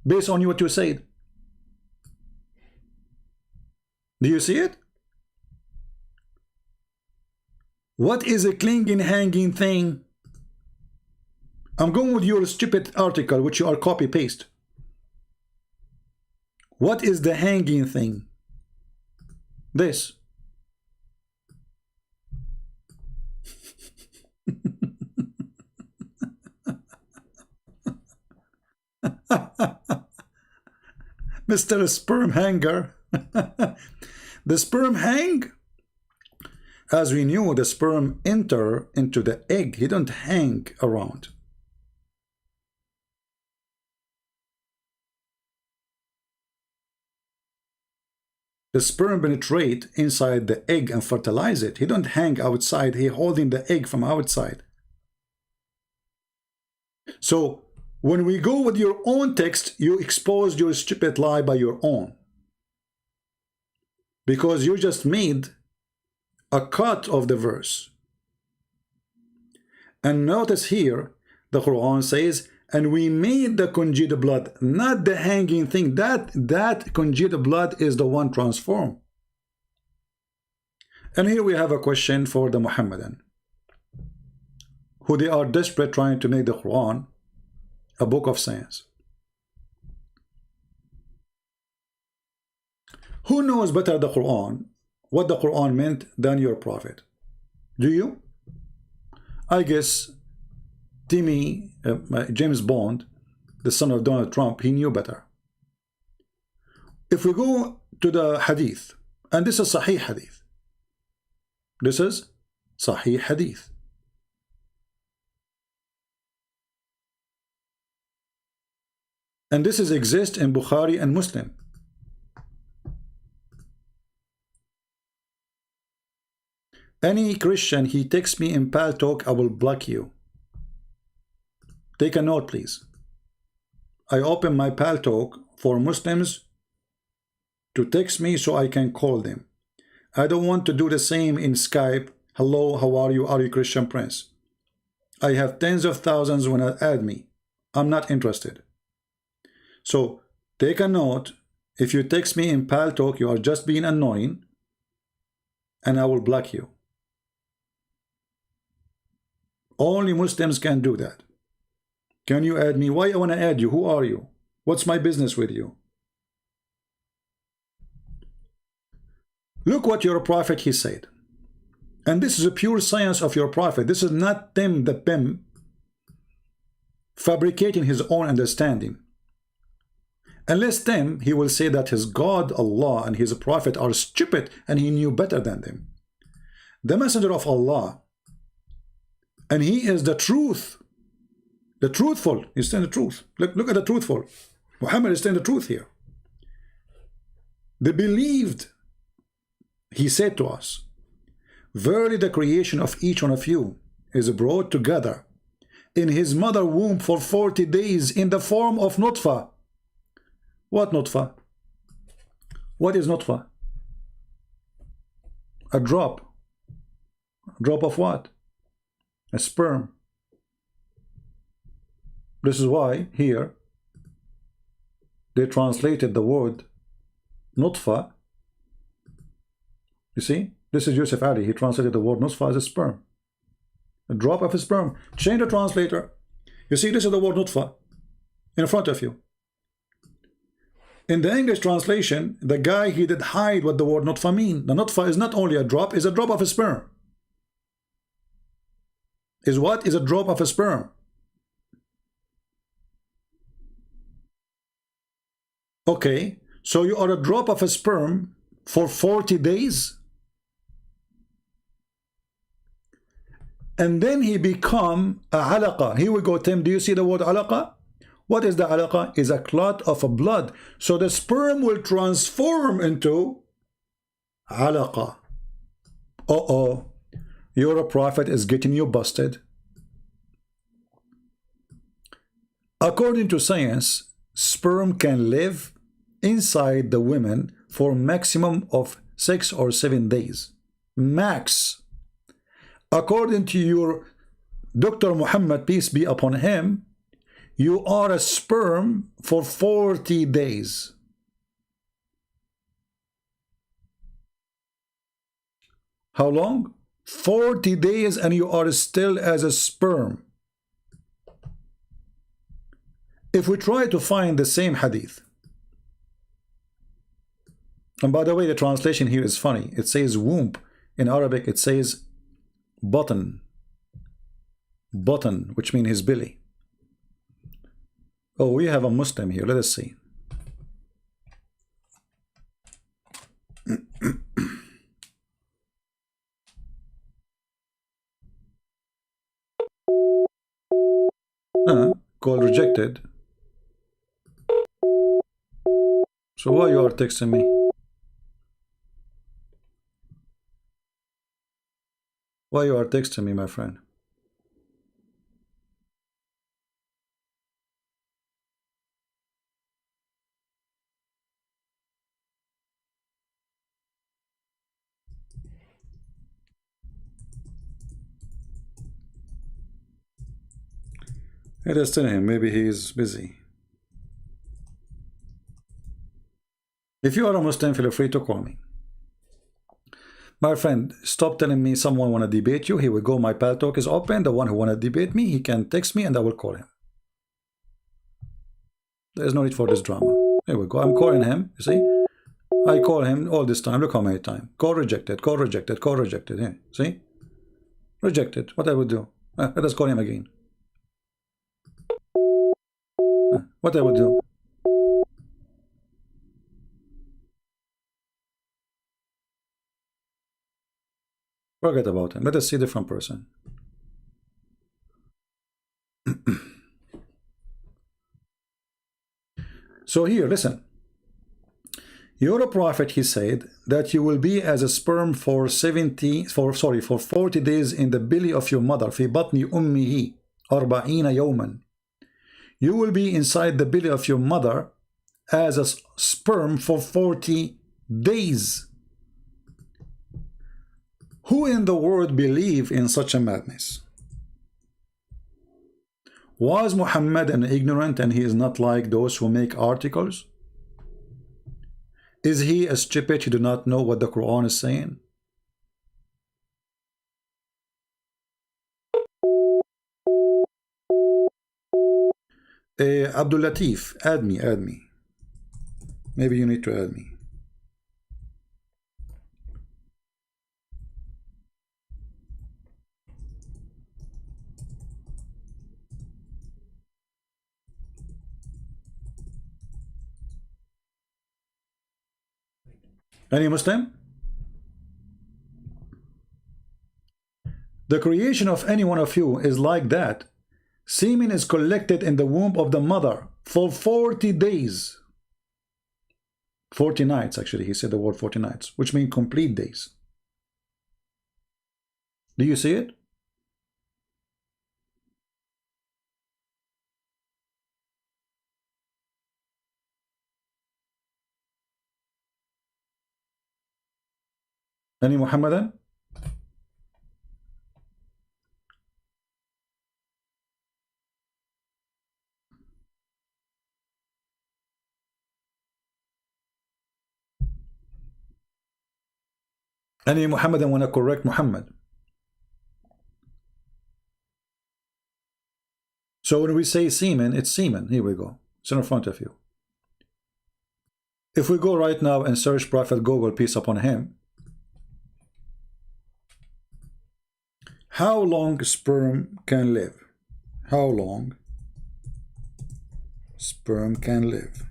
Based on what you said. Do you see it? What is a clinging, hanging thing? I'm going with your stupid article, which you are copy-paste. What is the hanging thing? This. Mr. Sperm Hanger. The sperm hang? As we knew, the sperm enter into the egg. He don't hang around. The sperm penetrate inside the egg and fertilize it. He don't hang outside. He holding the egg from outside. So when we go with your own text, you expose your stupid lie by your own. Because you just made a cut of the verse. And notice here, the Quran says, and we made the congealed blood, not the hanging thing. That congealed blood is the one transformed. And here we have a question for the Muhammadan, who they are desperate trying to make the Quran a book of science. Who knows better the Quran, what the Quran meant, than your prophet? Do you? I guess Timmy, James Bond, the son of Donald Trump, he knew better. If we go to the Hadith, and this is Sahih Hadith. This is Sahih Hadith. And this is exist in Bukhari and Muslim. Any Christian, he texts me in Pal Talk, I will block you. Take a note, please. I open my Pal Talk for Muslims to text me so I can call them. I don't want to do the same in Skype. Hello, how are you Christian Prince? I have tens of thousands when I add me. I'm not interested. So take a note. If you text me in Pal Talk, you are just being annoying, and I will block you. Only Muslims can do that. Can you add me? Why I want to add you? Who are you? What's my business with you? Look what your prophet he said. And this is a pure science of your prophet. This is not Tim the Pim fabricating his own understanding. Unless Tim, he will say that his God, Allah, and his prophet are stupid and he knew better than them. the messenger of Allah, and he is the truth, the truthful. He's saying the truth. Look at the truthful. Muhammad is saying the truth here. They believed. He said to us, verily the creation of each one of you is brought together in his mother womb for 40 days in the form of nutfa. What nutfa? What is nutfa? A drop. A drop of what? A sperm. This is why here they translated the word nutfa. You see, this is Yusuf Ali. He translated the word nutfa as a sperm. A drop of a sperm. Change the translator. You see, this is the word nutfa in front of you. In the English translation, the guy, he did hide what the word nutfa mean. The nutfa is not only a drop, it's a drop of a sperm. Is what? Is a drop of a sperm. Okay, so you are a drop of a sperm for 40 days. And then he become a alaqa. Here we go, Tim. Do you see the word alaqa? What is the alaqa? Is a clot of a blood. So the sperm will transform into alaqa. Uh-oh. Your prophet is getting you busted. According to science, sperm can live inside the women for maximum of 6 or 7 days. Max. According to your Dr. Muhammad, peace be upon him, you are a sperm for 40 days. How long? 40 days, and you are still as a sperm. If we try to find the same hadith, and by the way, the translation here is funny. It says womb. In Arabic, it says button, which means his belly. Oh, we have a Muslim here. Let us see. Call rejected. So why you are texting me? Why you are texting me, my friend? Let us tell him. Maybe he is busy. If you are a Muslim, feel free to call me. My friend, stop telling me someone want to debate you. Here we go. My pal talk is open. The one who want to debate me, he can text me and I will call him. There is no need for this drama. Here we go. I'm calling him. You see? I call him all this time. Look how many times. Call rejected. Call rejected. Call rejected. Yeah. See? Rejected. What I would do? Let us call him again. What I would do? Forget about him. Let us see a different person. So here, listen. Your prophet, he said that you will be as a sperm for 40 days in the belly of your mother. في بطن أمه 40 يوما. You will be inside the belly of your mother as a sperm for 40 days. Who in the world believe in such a madness? Was Muhammad an ignorant and he is not like those who make articles? Is he a stupid who do not know what the Quran is saying? Abdul Latif, add me. Maybe you need to add me. Any Muslim? The creation of any one of you is like that. Semen is collected in the womb of the mother for 40 days. 40 nights, actually. He said the word 40 nights, which means complete days. Do you see it? Any Muhammadan? Any Muhammadan want to correct Muhammad? So when we say semen, it's semen. Here we go. It's in front of you. If we go right now and search Prophet Google, peace upon him, how long sperm can live? How long sperm can live?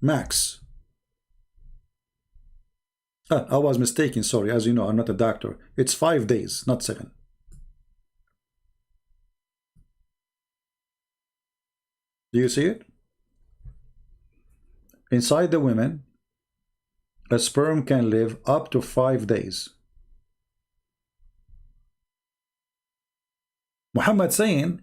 Max. I was mistaken, sorry. As you know, I'm not a doctor. It's 5 days, not 7. Do you see it? Inside the women, a sperm can live up to 5 days. Muhammad saying,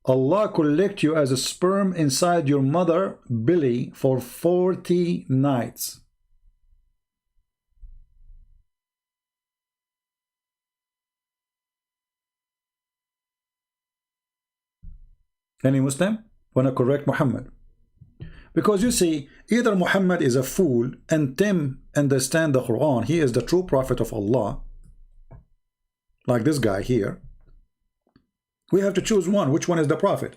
Allah collect you as a sperm inside your mother belly for 40 nights. Any Muslim want to correct Muhammad? Because you see, either Muhammad is a fool and Tim understand the Quran, he is the true prophet of Allah, like this guy here. We have to choose one. Which one is the prophet?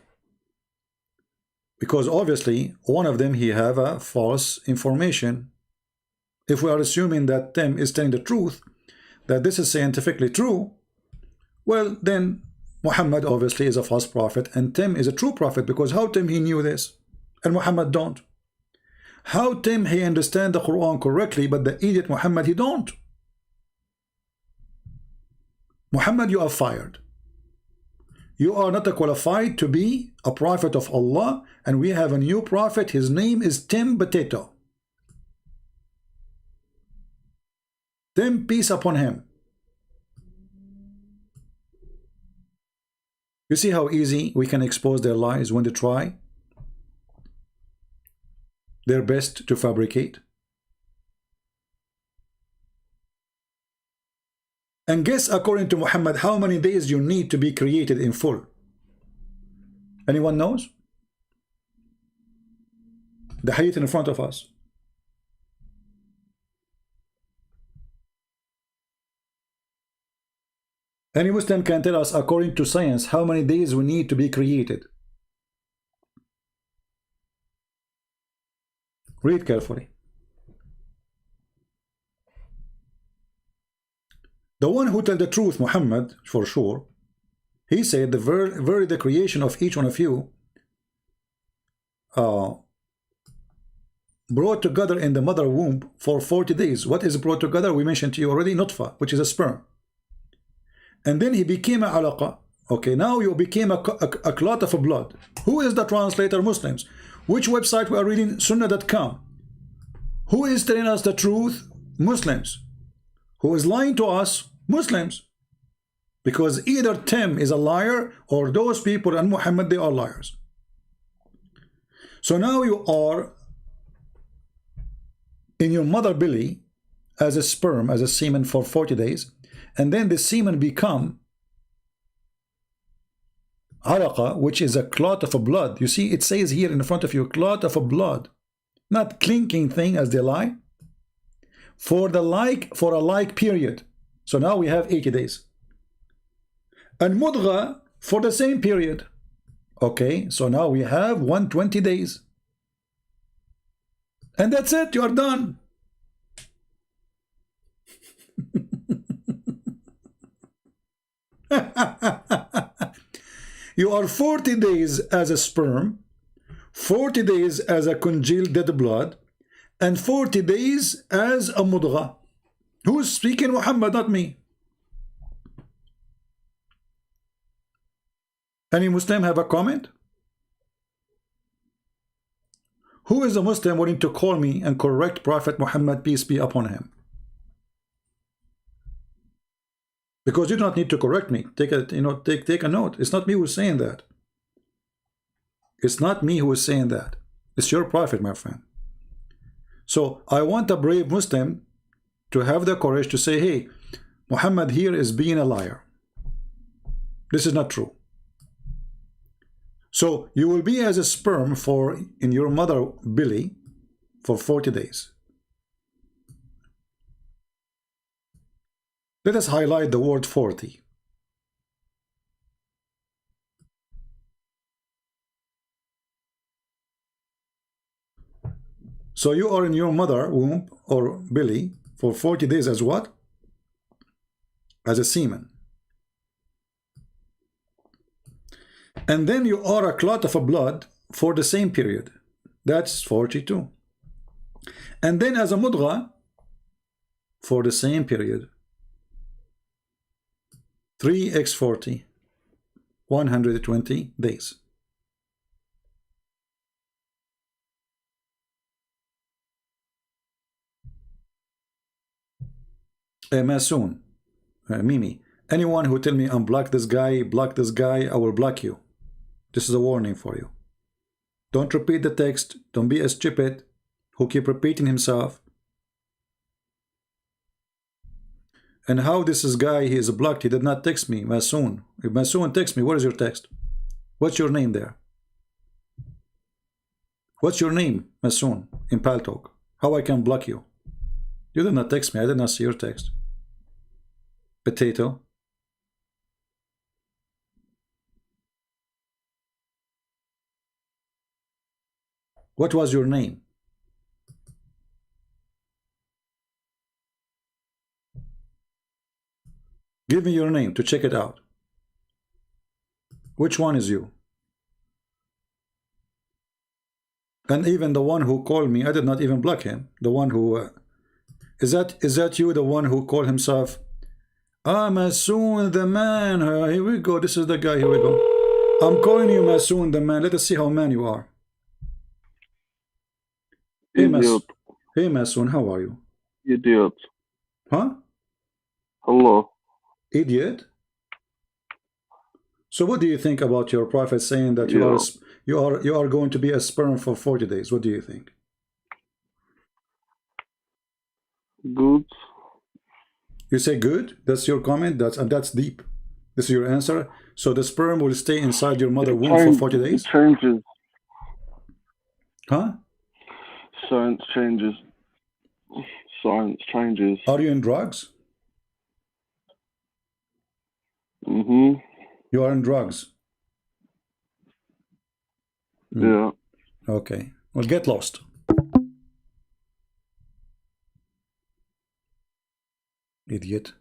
Because obviously one of them he have a false information. If we are assuming that Tim is telling the truth, that this is scientifically true, well then Muhammad obviously is a false prophet and Tim is a true prophet, because how Tim he knew this and Muhammad don't? How Tim he understand the Quran correctly, but the idiot Muhammad he don't? Muhammad, you are fired. You are not qualified to be a prophet of Allah, and we have a new prophet. His name is Tim Potato. Tim, peace upon him. You see how easy we can expose their lies when they try their best to fabricate? And guess, according to Muhammad, how many days you need to be created in full? Anyone knows? The hadith in front of us. Any Muslim can tell us, according to science, how many days we need to be created? Read carefully. The one who tell the truth, Muhammad, for sure, he said the creation of each one of you brought together in the mother womb for 40 days. What is brought together? We mentioned to you already, nutfa, which is a sperm. And then he became a alaqa. Okay, now you became a clot of blood. Who is the translator? Muslims. Which website we are reading? Sunnah.com. Who is telling us the truth? Muslims. Who is lying to us? Muslims. Because either Tim is a liar, or those people and Muhammad, they are liars. So now you are in your mother belly as a sperm, as a semen for 40 days, and then the semen become alaqa, which is a clot of blood. You see, it says here in front of you, clot of blood, not clinking thing as they lie. For a like period. So now we have 80 days. And mudgha for the same period. Okay, so now we have 120 days. And that's it, you are done. You are 40 days as a sperm, 40 days as a congealed dead blood, and 40 days as a mudgha. Who's speaking? Muhammad, not me. Any Muslim have a comment? Who is a Muslim willing to call me and correct Prophet Muhammad, peace be upon him? Because you do not need to correct me. Take a take a note. It's not me who's saying that. It's not me who is saying that. It's your Prophet, my friend. So I want a brave Muslim to have the courage to say, hey, Muhammad here is being a liar. This is not true. So you will be as a sperm in your mother belly for 40 days. Let us highlight the word 40. So you are in your mother womb or belly for 40 days as what? As a semen. And then you are a clot of a blood for the same period. That's 42. And then as a mudgha for the same period. 3x40, 120 days. Masoon, Mimi, anyone who tell me unblock this guy, I will block you. This is a warning for you. Don't repeat the text. Don't be a stupid who keep repeating himself. And how this is guy, he is blocked, he did not text me, Masoon. If Masoon text me, what is your text? What's your name there? What's your name, Masoon, in Paltalk? How I can block you? You did not text me, I did not see your text. Potato. What was your name? Give me your name to check it out. Which one is you? And even the one who called me, I did not even block him. The one who is that you, the one who called himself Masoon the man? Here we go. This is the guy. Here we go. I'm calling you Masoon the man. Let us see how man you are. Hey, Masoon, how are you? Idiot. Huh? Hello. Idiot? So what do you think about your prophet saying that you are going to be a sperm for 40 days? What do you think? Good. You say good? That's your comment? That's deep. This is your answer? So the sperm will stay inside your mother womb for 40 days? It changes. Huh? Science changes. Science changes. Are you in drugs? Mm-hmm. You are in drugs? Yeah. Okay. Well, get lost. Idiot.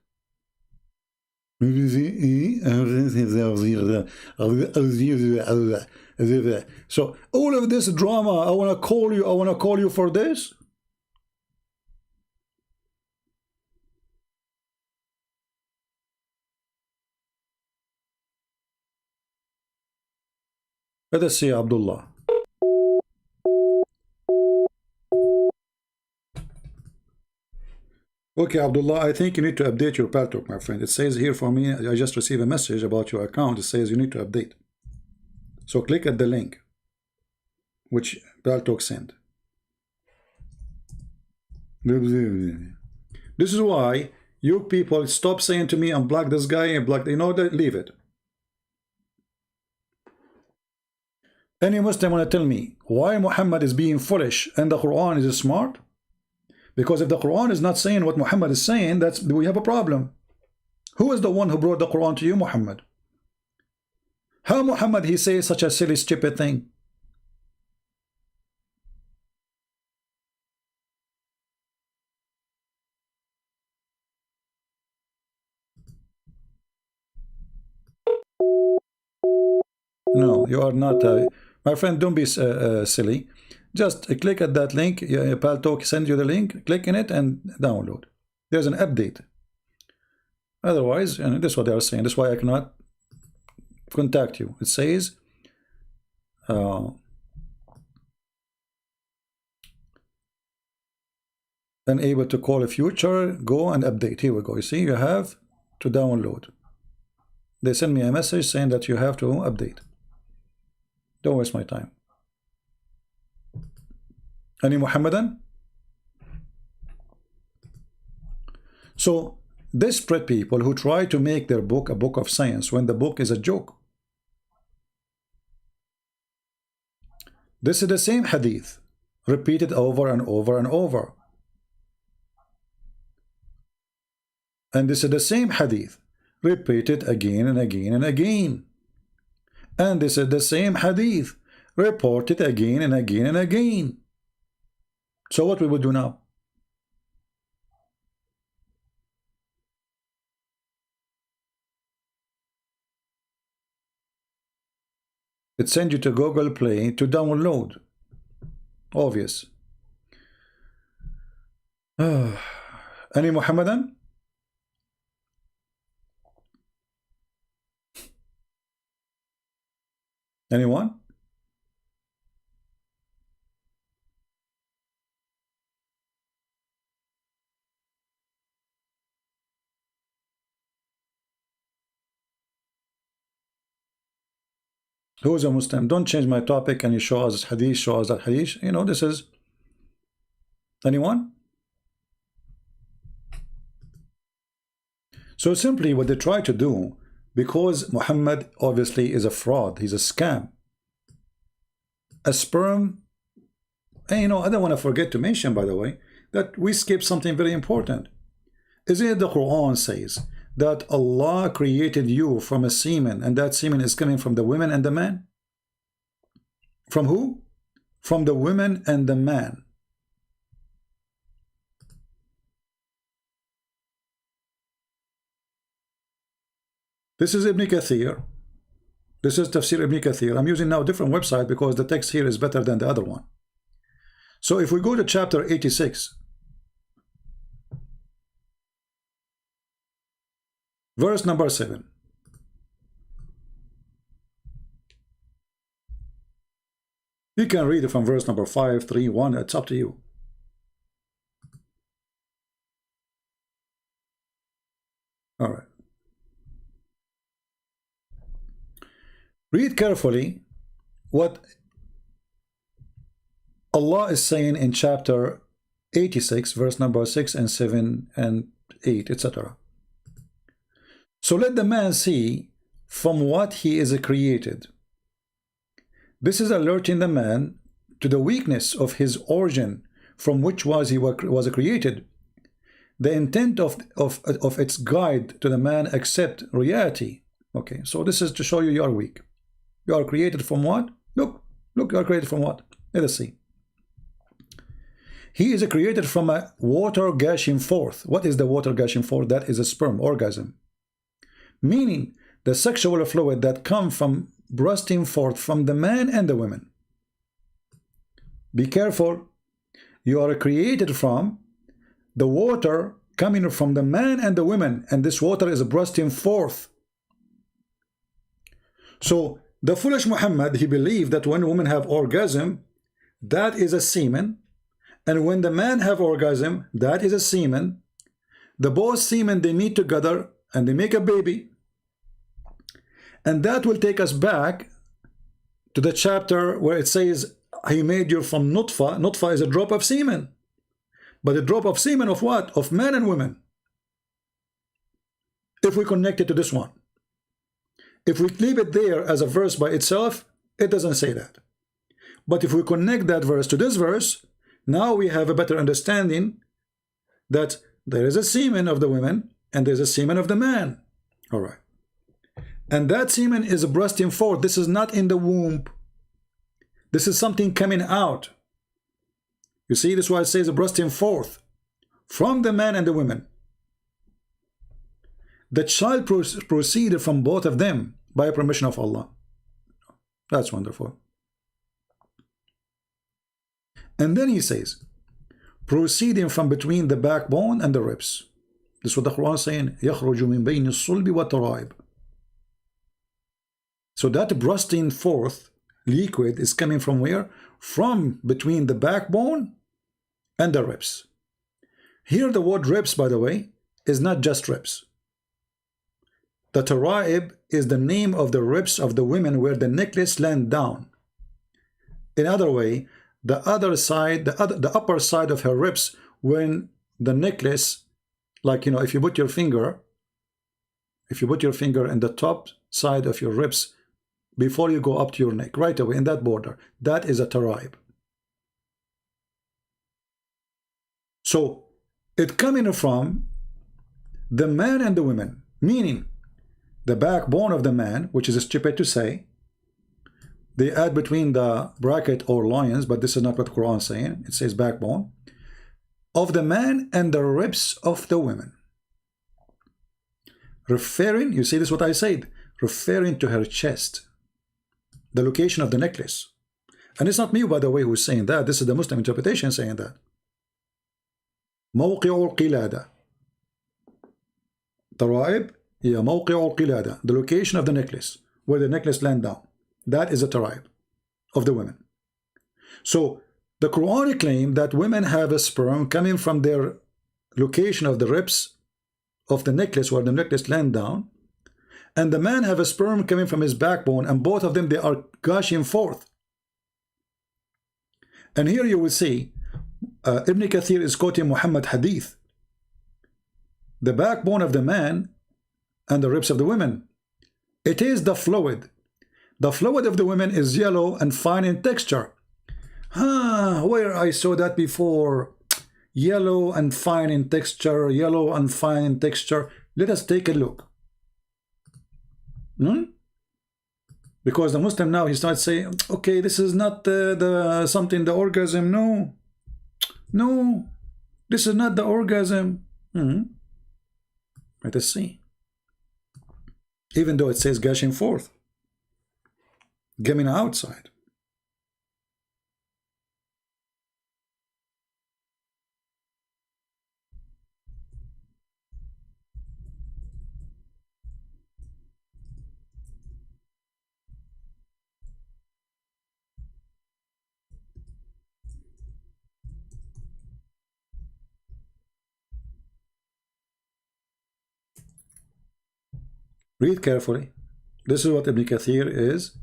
So all of this drama, I want to call you for this? Let us see Abdullah. Okay, Abdullah, I think you need to update your Paltalk, my friend. It says here for me, I just received a message about your account. It says you need to update. So click at the link which Paltalk sent. This is why you people stop saying to me, unblock this guy and block, you know that, leave it. Any Muslim want to tell me why Muhammad is being foolish and the Quran is smart? Because if the Quran is not saying what Muhammad is saying, we have a problem. Who is the one who brought the Quran to you, Muhammad? How Muhammad he says such a silly, stupid thing? No, you are not. My friend, don't be silly. Just click at that link. Paltalk send you the link. Click in it and download. There's an update. Otherwise, and this is what they are saying. That's why I cannot contact you. It says unable to call a future, go and update. Here we go. You see, you have to download. They send me a message saying that you have to update. Don't waste my time. Any Muhammadan? So desperate people who try to make their book a book of science when the book is a joke. This is the same hadith repeated over and over and over. And this is the same hadith repeated again and again and again. And this is the same hadith reported again and again and again. So what we would do now? It sends you to Google Play to download. Obvious. Any Muhammadan? Anyone? Who is a Muslim? Don't change my topic and you show us this hadith, show us that hadith. You know, this is... Anyone? So simply what they try to do, because Muhammad obviously is a fraud, he's a scam, a sperm. And you know, I don't want to forget to mention, by the way, that we skip something very important. Isn't it the Quran says that Allah created you from a semen, and that semen is coming from the women and the man? From who? From the women and the man. This is Ibn Kathir. This is Tafsir Ibn Kathir. I'm using now a different website because the text here is better than the other one. So if we go to chapter 86, verse number 7. You can read it from verse number 5, 3, 1. It's up to you. All right. Read carefully what Allah is saying in chapter 86, verse number 6 and 7 and 8, etc. So let the man see from what he is created. This is alerting the man to the weakness of his origin, from which he was created. The intent of its guide to the man accept reality. Okay, so this is to show you are weak. You are created from what? Look, you are created from what? Let us see. He is created from a water gushing forth. What is the water gushing forth? That is a sperm orgasm. Meaning the sexual fluid that comes from bursting forth from the man and the women. Be careful. You are created from the water coming from the man and the women, and this water is bursting forth. So the foolish Muhammad, he believed that when women have orgasm, that is a semen, and when the man have orgasm, that is a semen. The both semen, they meet together and they make a baby, and that will take us back to the chapter where it says he made you from nutfa. Nutfa is a drop of semen, but a drop of semen of what? Of men and women. If we connect it to this one, if we leave it there as a verse by itself, it doesn't say that. But if we connect that verse to this verse, now we have a better understanding that there is a semen of the women and there's a semen of the man. All right. And that semen is bursting forth. This is not in the womb. This is something coming out. You see, this is why it says bursting forth from the man and the women. The child proceeded from both of them by permission of Allah. That's wonderful. And then he says, proceeding from between the backbone and the ribs. This is what the Quran is saying. يَخْرُجُ مِنْ بَيْنِ الصُّلْبِ وَالتَّرَائِبِ. So that bursting forth liquid is coming from where? From between the backbone and the ribs. Here the word ribs, by the way, is not just ribs. The taraib is the name of the ribs of the women where the necklace land down. In other way, the other side, the upper side of her ribs, when the necklace, like, you know, if you put your finger in the top side of your ribs before you go up to your neck, right away in that border, that is a taraib. So it coming from the man and the women, meaning the backbone of the man, which is stupid to say. They add between the bracket or loins, but this is not what the Quran is saying. It says backbone of the man and the ribs of the women. Referring, you see this what I said, referring to her chest, the location of the necklace. And it's not me, by the way, who's saying that. This is the Muslim interpretation saying that. موقع القلادة. ترائب هي موقع القلادة, the location of the necklace, where the necklace land down. That is a taraib of the women. So the Quran claims that women have a sperm coming from their location of the ribs of the necklace, where the necklace land down, and the man have a sperm coming from his backbone, and both of them, they are gushing forth. And here you will see Ibn Kathir is quoting Muhammad Hadith. The backbone of the man and the ribs of the women, it is the fluid. The fluid of the women is yellow and fine in texture. Where I saw that before. Yellow and fine in texture, yellow and fine in texture. Let us take a look. Because the Muslim now, he starts saying, okay, this is not the orgasm. No, this is not the orgasm. Let us see. Even though it says gushing forth, coming outside. Read carefully. This is what Ibn Kathir is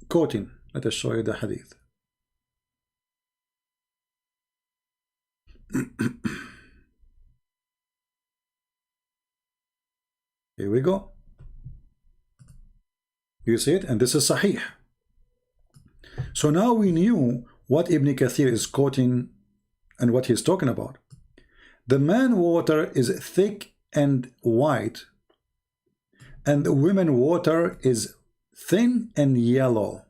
quoting. Let us show you the hadith. Here we go. You see it? And this is Sahih. So now we knew what Ibn Kathir is quoting and what he's talking about. The man water is thick and white, and the women water is thin and yellow.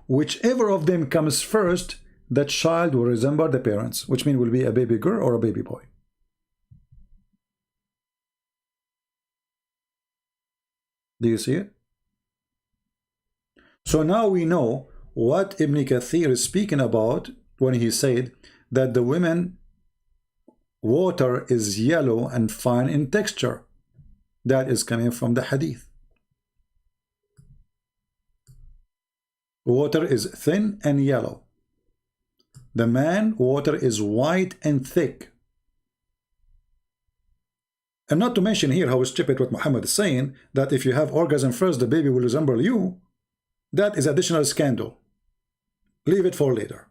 Whichever of them comes first, the child will resemble the parents, which means will be a baby girl or a baby boy. Do you see it? So now we know what Ibn Kathir is speaking about when he said that the women water is yellow and fine in texture. That is coming from the hadith. Water is thin and yellow. The man water is white and thick. And not to mention here how stupid what Muhammad is saying, that if you have orgasm first, the baby will resemble you. That is additional scandal. Leave it for later.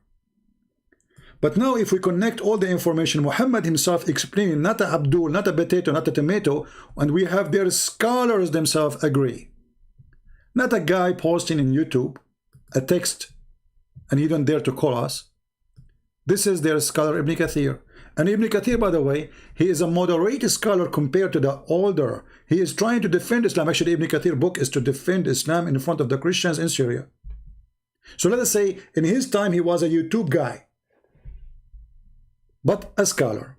But now if we connect all the information, Muhammad himself explaining, not a Abdul, not a potato, not a tomato, and we have their scholars themselves agree. Not a guy posting in YouTube a text and he don't dare to call us. This is their scholar Ibn Kathir. And Ibn Kathir, by the way, he is a moderate scholar compared to the older. He is trying to defend Islam. Actually, Ibn Kathir's book is to defend Islam in front of the Christians in Syria. So let us say in his time he was a YouTube guy, but a scholar,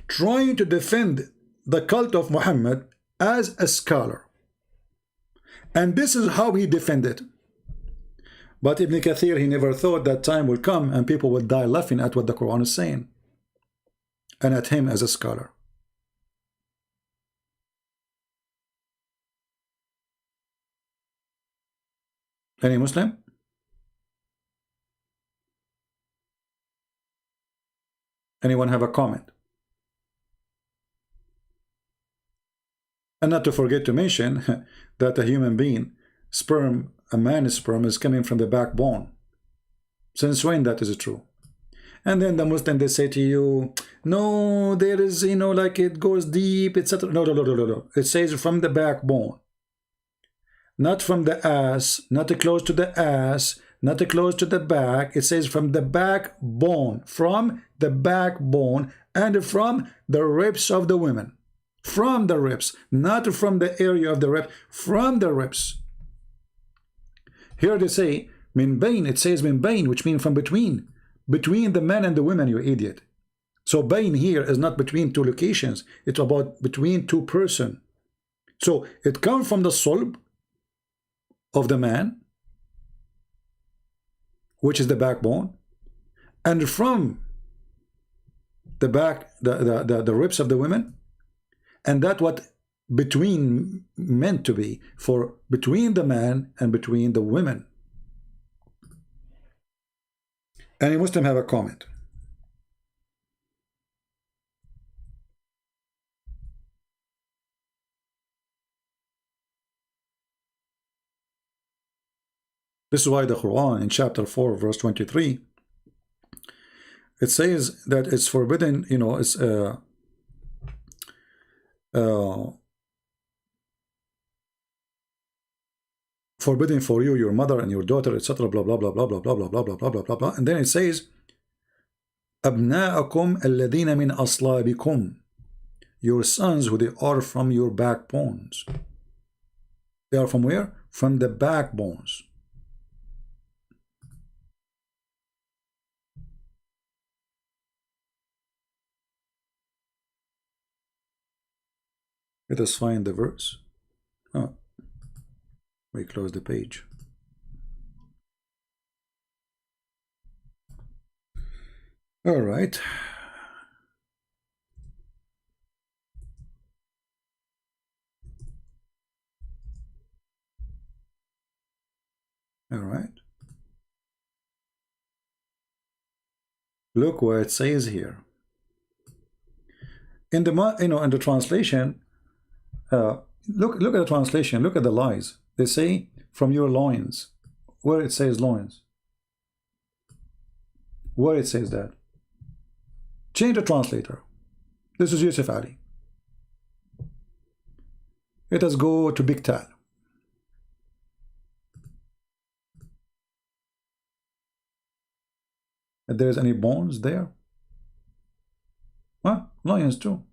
trying to defend the cult of Muhammad as a scholar. And this is how he defended. But Ibn Kathir, he never thought that time will come and people will die laughing at what the Quran is saying. and at him as a scholar. Any Muslim? Anyone have a comment? And not to forget to mention that a human being, sperm, a man's sperm is coming from the backbone. Since when that is true? And then the Muslim, they say to you, no, there is, you know, like it goes deep, etc. No, no, no, no, no, no. It says from the backbone. Not from the ass, not close to the ass, not close to the back. It says from the backbone, from the backbone, and from the ribs of the women. From the ribs, not from the area of the rib, from the ribs. Here they say, min bain, it says min bain, which means from between the men and the women, you idiot. So bain here is not between two locations, it's about between two persons. So it comes from the sulb of the man, which is the backbone, and from the back, the ribs of the women, and that what between meant to be for between the man and between the women. Any Muslim have a comment? This is why the Quran in chapter 4 verse 23, it says that it's forbidden, you know, it's forbidden for you, your mother and your daughter, etc. blah blah blah blah blah blah blah blah blah blah blah blah blah. And then it says أبناءكم الذين من أصلابكم, your sons who they are from your backbones. They are from where? From the backbones. Let us find the verse. Oh, we close the page. All right. All right. Look what it says here. In the in the translation, look at the translation. Look at the lies. They say from your loins. Where it says loins. Where it says that. Change the translator. This is Yusuf Ali. Let us go to Big Tal. If there is any bones there. Huh? Lions too.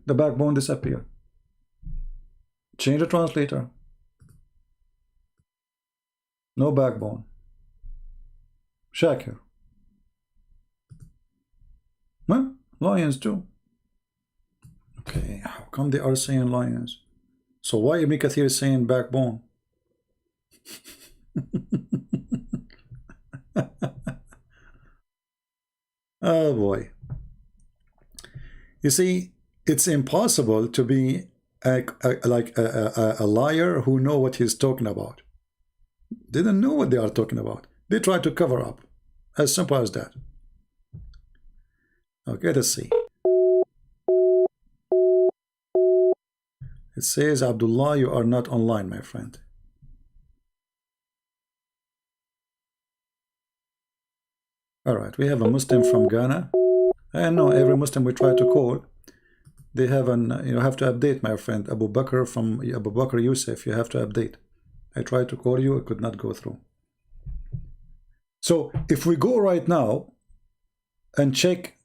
The backbone disappear. Change the translator. No backbone. Shakir. Huh? Lions too. Okay, how come they are saying lions? So why Ibn Kathir is saying backbone? Oh boy. You see, it's impossible to be a liar who know what he's talking about. They don't know what they are talking about. They try to cover up. As simple as that. Okay, let's see. It says, Abdullah, you are not online, my friend. All right, we have a Muslim from Ghana. And no, every Muslim we try to call, they have an, you have to update, my friend. Abu Bakr from Abu Bakr Yusuf, you have to update. I tried to call you, it could not go through. So if we go right now and check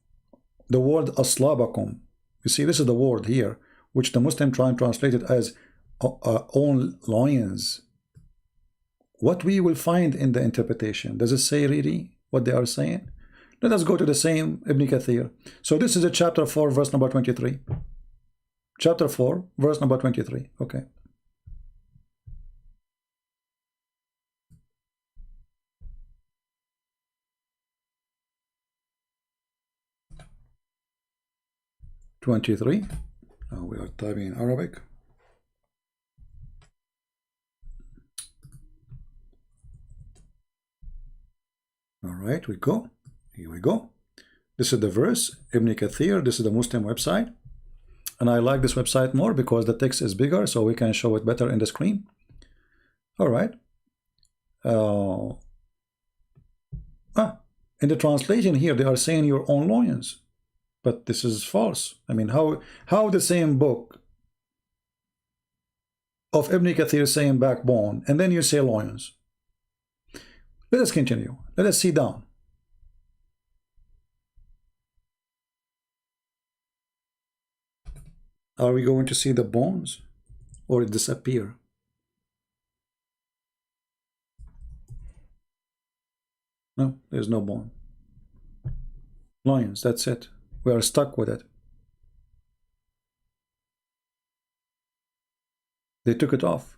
the word aslabakum, you see this is the word here, which the Muslim try and translate it as own lions. What we will find in the interpretation, does it say really what they are saying? Let us go to the same Ibn Kathir. So this is a chapter 4 verse number 23. Chapter 4 verse number 23. Okay. 23. Now we are typing in Arabic. All right, we go. Here we go. This is the verse, Ibn Kathir. This is the Muslim website. And I like this website more because the text is bigger, so we can show it better in the screen. All right. In the translation here, they are saying your own loins. But this is false. I mean, how the same book of Ibn Kathir saying backbone, and then you say loins? Let us continue. Let us see down. Are we going to see the bones or it disappear? No, there's no bone. Loins, that's it. We are stuck with it. They took it off.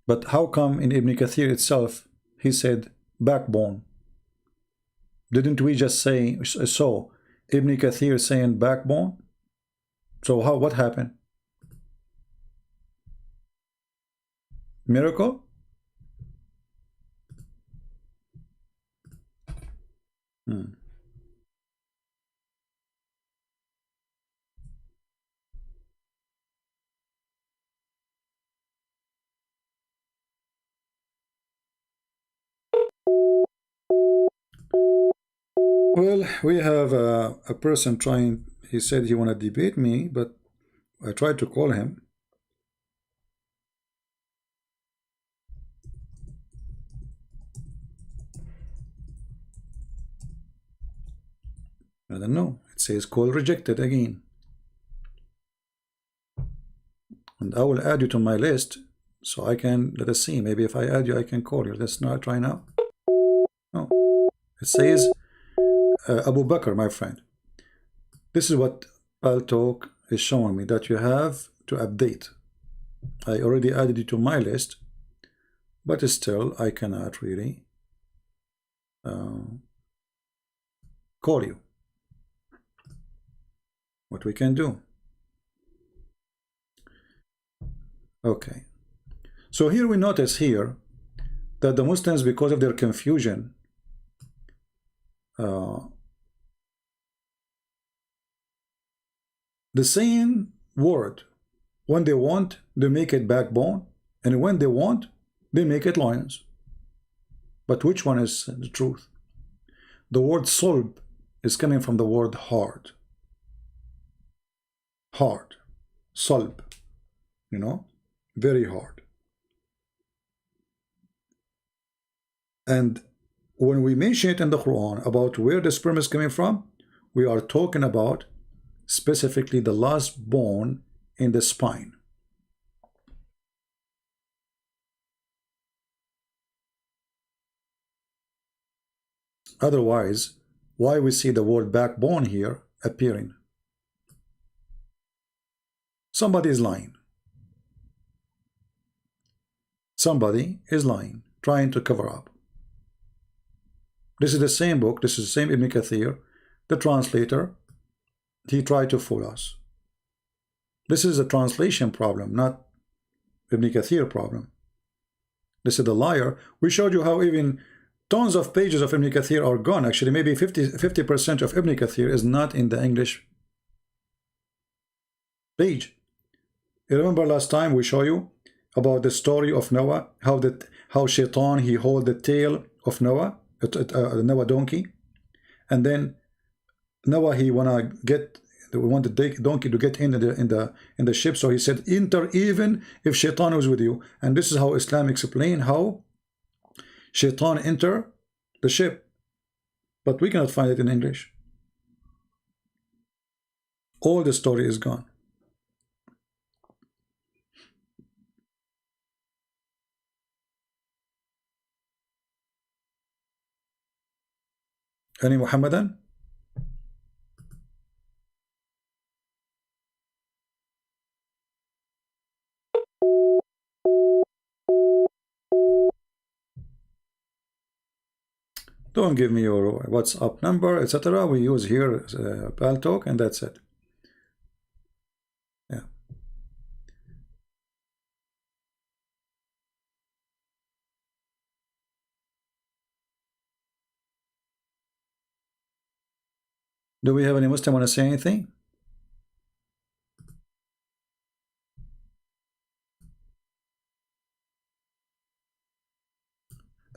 But how come in Ibn Kathir itself he said backbone? Didn't we just say so? Ibn Kathir saying backbone? So what happened? Miracle? Well, we have a person trying. He said he want to debate me, but I tried to call him. I don't know. It says call rejected again. And I will add you to my list so I can, let us see. Maybe if I add you, I can call you. Let's not try now. Oh, it says Abu Bakr, my friend. This is what Paltalk is showing me, that you have to update. I already added you to my list, but still I cannot really call you. What we can do? Okay. So here we notice here that the Muslims, because of their confusion, the same word, when they want, they make it backbone, and when they want, they make it loins. But which one is the truth? The word sulb is coming from the word hard. Hard. Sulb. You know? Very hard. And when we mention it in the Quran about where the sperm is coming from, we are talking about specifically the last bone in the spine. Otherwise, why we see the word backbone here appearing? Somebody is lying. Somebody is lying, trying to cover up. This is the same book, this is the same Ibn Kathir, the translator, he tried to fool us. This is a translation problem, not Ibn Kathir problem. This is the liar. We showed you how even tons of pages of Ibn Kathir are gone. Actually, maybe 50% of Ibn Kathir is not in the English page. You remember last time we showed you about the story of Noah, how Shaitan, he hold the tail of Noah, Noah donkey, and then Noah, he want the donkey to get in the ship, so he said enter even if Shaitan was with you. And this is how Islam explain how Shaitan enter the ship, but we cannot find it in English. All the story is gone. Any Muhammadan? Don't give me your WhatsApp number, etc. We use here Paltalk, and that's it. Yeah. Do we have any Muslim want to say anything?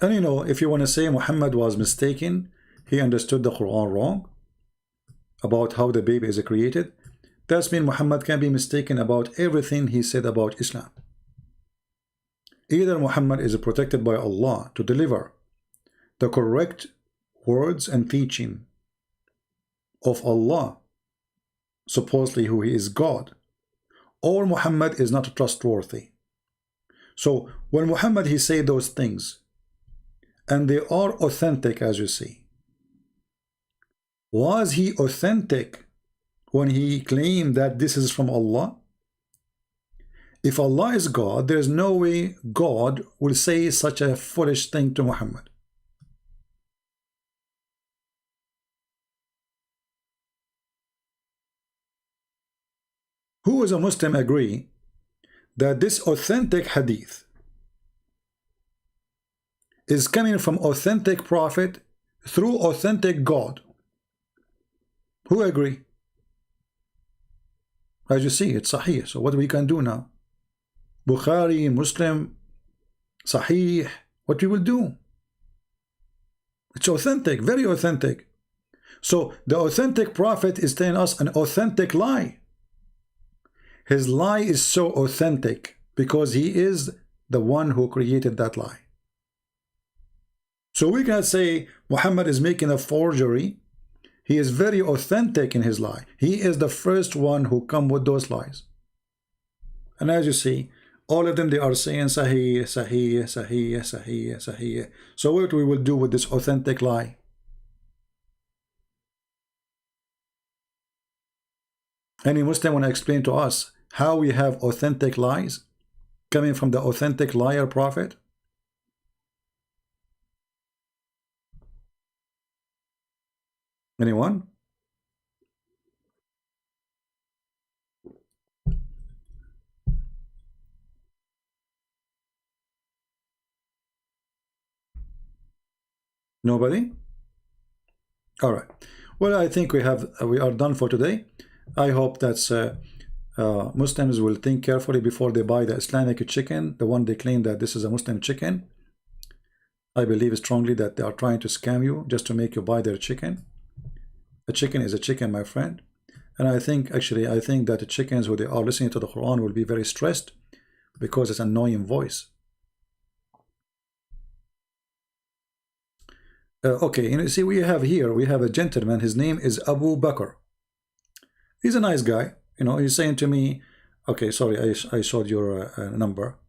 And you know, if you want to say Muhammad was mistaken, he understood the Quran wrong about how the baby is created, that means Muhammad can be mistaken about everything he said about Islam. Either Muhammad is protected by Allah to deliver the correct words and teaching of Allah, supposedly who he is God, or Muhammad is not trustworthy. So when Muhammad he said those things, and they are authentic, as you see, was he authentic when he claimed that this is from Allah? If Allah is God, there is no way God will say such a foolish thing to Muhammad. Who is a Muslim agree that this authentic hadith is coming from authentic prophet through authentic God? Who agree? As you see, it's Sahih. So what we can do now? Bukhari, Muslim, Sahih, what we will do? It's authentic, very authentic. So the authentic prophet is telling us an authentic lie. His lie is so authentic because he is the one who created that lie. So we can say Muhammad is making a forgery. He is very authentic in his lie. He is the first one who come with those lies. And as you see, all of them, they are saying Sahih, Sahih, Sahih, Sahih, Sahih. So what we will do with this authentic lie? Any Muslim want to explain to us how we have authentic lies coming from the authentic liar prophet? Anyone? Nobody? All right. Well, I think we are done for today. I hope that Muslims will think carefully before they buy the Islamic chicken, the one they claim that this is a Muslim chicken. I believe strongly that they are trying to scam you just to make you buy their chicken. A chicken is a chicken, my friend. And I think that the chickens who they are listening to the Quran will be very stressed because it's an annoying voice. Okay, you see, we have a gentleman. His name is Abu Bakr. He's a nice guy. You know, he's saying to me, okay, sorry, I showed your number.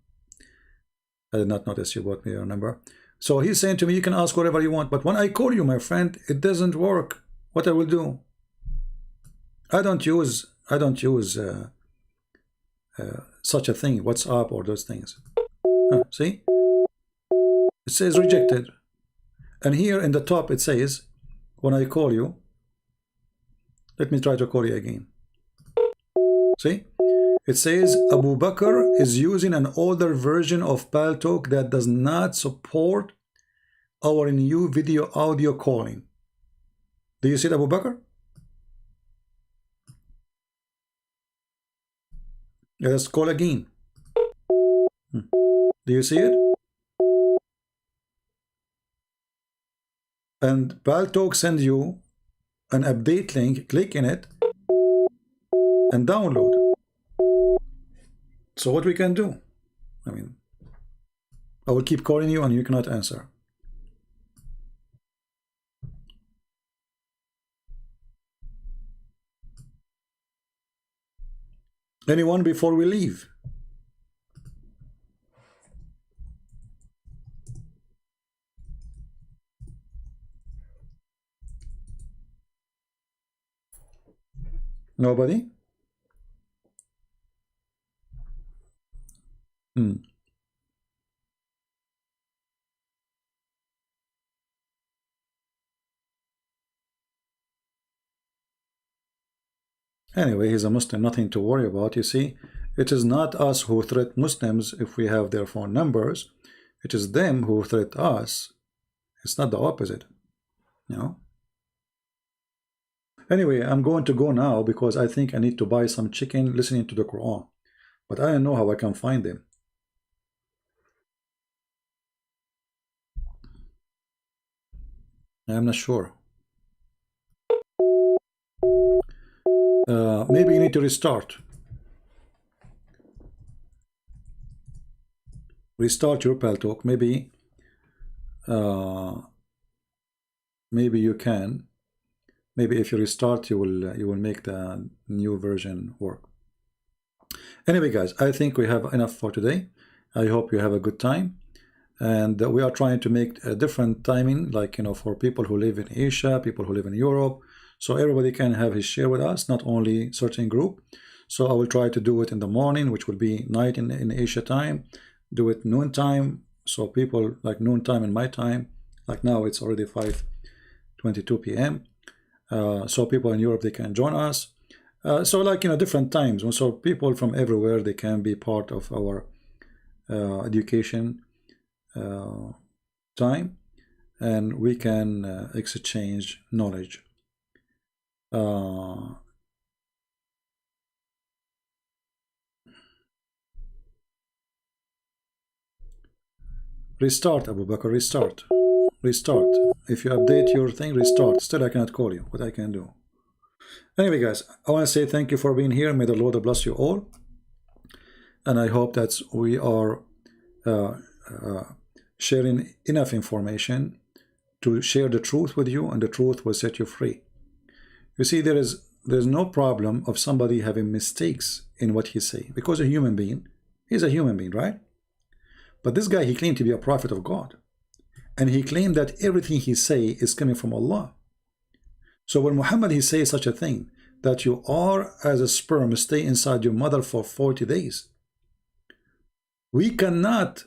I did not notice you bought me your number. So he's saying to me, you can ask whatever you want, but when I call you, my friend, it doesn't work. What I will do? I don't use such a thing, WhatsApp or those things. See, it says rejected, and here in the top it says, when I call you, let me try to call you again. See, it says Abu Bakr is using an older version of Paltalk that does not support our new video audio calling. Do you see it, Abu Bakr? Let's call again. Do you see it? And Paltalk sends you an update link, click in it and download. So what we can do? I mean, I will keep calling you and you cannot answer. Anyone before we leave? Nobody? Anyway, he's a Muslim, nothing to worry about. You see, it is not us who threat Muslims if we have their phone numbers. It is them who threat us. It's not the opposite. You know? Anyway, I'm going to go now because I think I need to buy some chicken listening to the Quran. But I don't know how I can find them. I'm not sure. Maybe you need to restart. Restart your Paltalk. Maybe you can. Maybe if you restart, you will make the new version work. Anyway, guys, I think we have enough for today. I hope you have a good time. And we are trying to make a different timing, like, you know, for people who live in Asia, people who live in Europe, so everybody can have his share with us, not only certain group. So I will try to do it in the morning, which will be night in Asia time, do it noon time, so people like noon time in my time, like now it's already 5:22 p.m. So people in Europe, they can join us. So like, you know, different times, so people from everywhere, they can be part of our education time, and we can exchange knowledge. Restart, Abu Bakr, restart. If you update your thing, restart. Still I cannot call you. What I can do. Anyway, guys, I want to say thank you for being here. May the Lord bless you all, and I hope that we are sharing enough information to share the truth with you, and the truth will set you free. You see, there's no problem of somebody having mistakes in what he say, because a human being, he's a human being, right? But this guy, he claimed to be a prophet of God, and he claimed that everything he say is coming from Allah. So when Muhammad, he says such a thing, that you are as a sperm stay inside your mother for 40 days, we cannot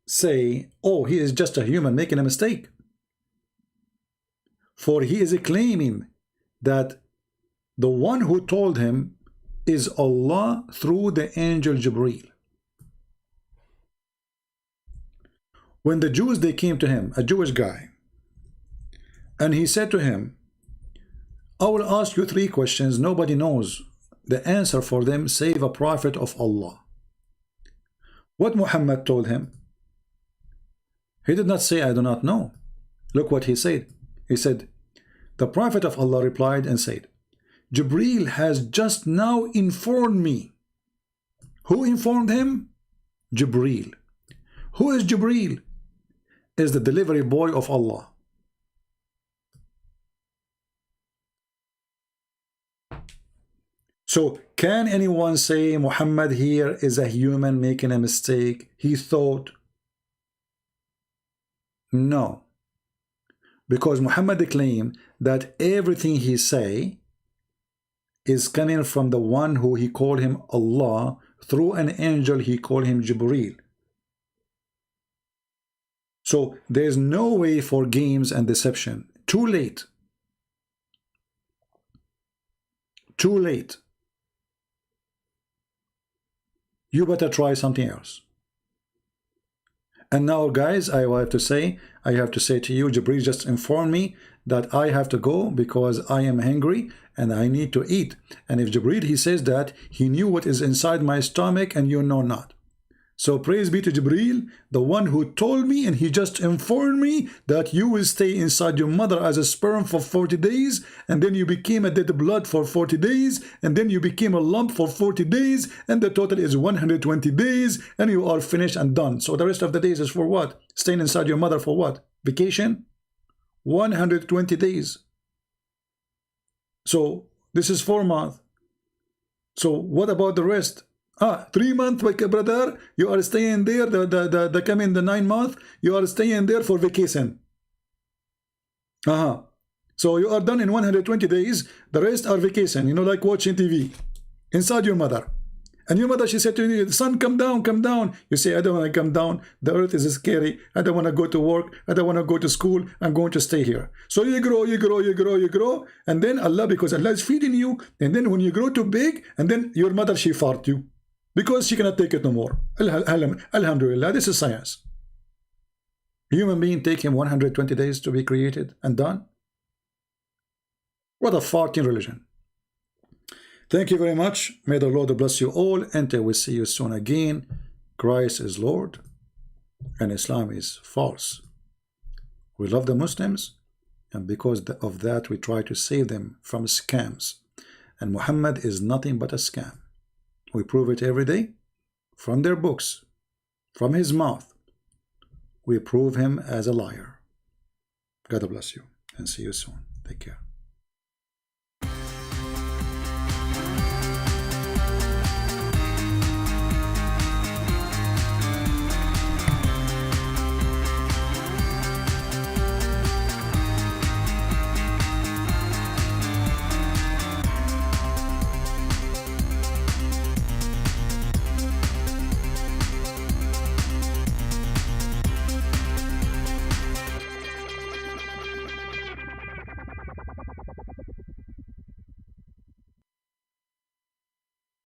say, oh, he is just a human making a mistake. For he is claiming that the one who told him is Allah through the angel Jibreel. When the Jews, they came to him, a Jewish guy, and he said to him, I will ask you 3 questions. Nobody knows the answer for them save a prophet of Allah. What Muhammad told him? He did not say, I do not know. Look what he said. He said, the prophet of Allah replied and said, Jibreel has just now informed me. Who informed him? Jibreel. Who is Jibreel? Is the delivery boy of Allah. So can anyone say Muhammad here is a human making a mistake? He thought. No. Because Muhammad claimed that everything he say is coming from the one who he called him Allah through an angel he called him Jibreel. So there's no way for games and deception. Too late. Too late. You better try something else. And now, guys, I have to say to you, Jibreel just informed me that I have to go because I am hungry and I need to eat. And if Jibreel, he says that he knew what is inside my stomach and you know not. So praise be to Jibreel, the one who told me, and he just informed me that you will stay inside your mother as a sperm for 40 days, and then you became a dead blood for 40 days, and then you became a lump for 40 days, and the total is 120 days, and you are finished and done. So the rest of the days is for what? Staying inside your mother for what? Vacation? 120 days. So this is 4 months. So what about the rest? 3 months, brother, you are staying there, the coming the 9 months, you are staying there for vacation. So you are done in 120 days, the rest are vacation, you know, like watching TV, inside your mother. And your mother, she said to you, son, come down, come down. You say, I don't want to come down. The earth is scary. I don't want to go to work. I don't want to go to school. I'm going to stay here. So you grow, you grow, you grow, you grow. And then Allah, because Allah is feeding you. And then when you grow too big, and then your mother, she fart you. Because she cannot take it no more. Alhamdulillah, this is science. Human being take him 120 days to be created and done. What a farting religion. Thank you very much. May the Lord bless you all. Until we see you soon again. Christ is Lord and Islam is false. We love the Muslims, and because of that we try to save them from scams. And Muhammad is nothing but a scam. We prove it every day from their books, from his mouth. We prove him as a liar. God bless you and see you soon. Take care.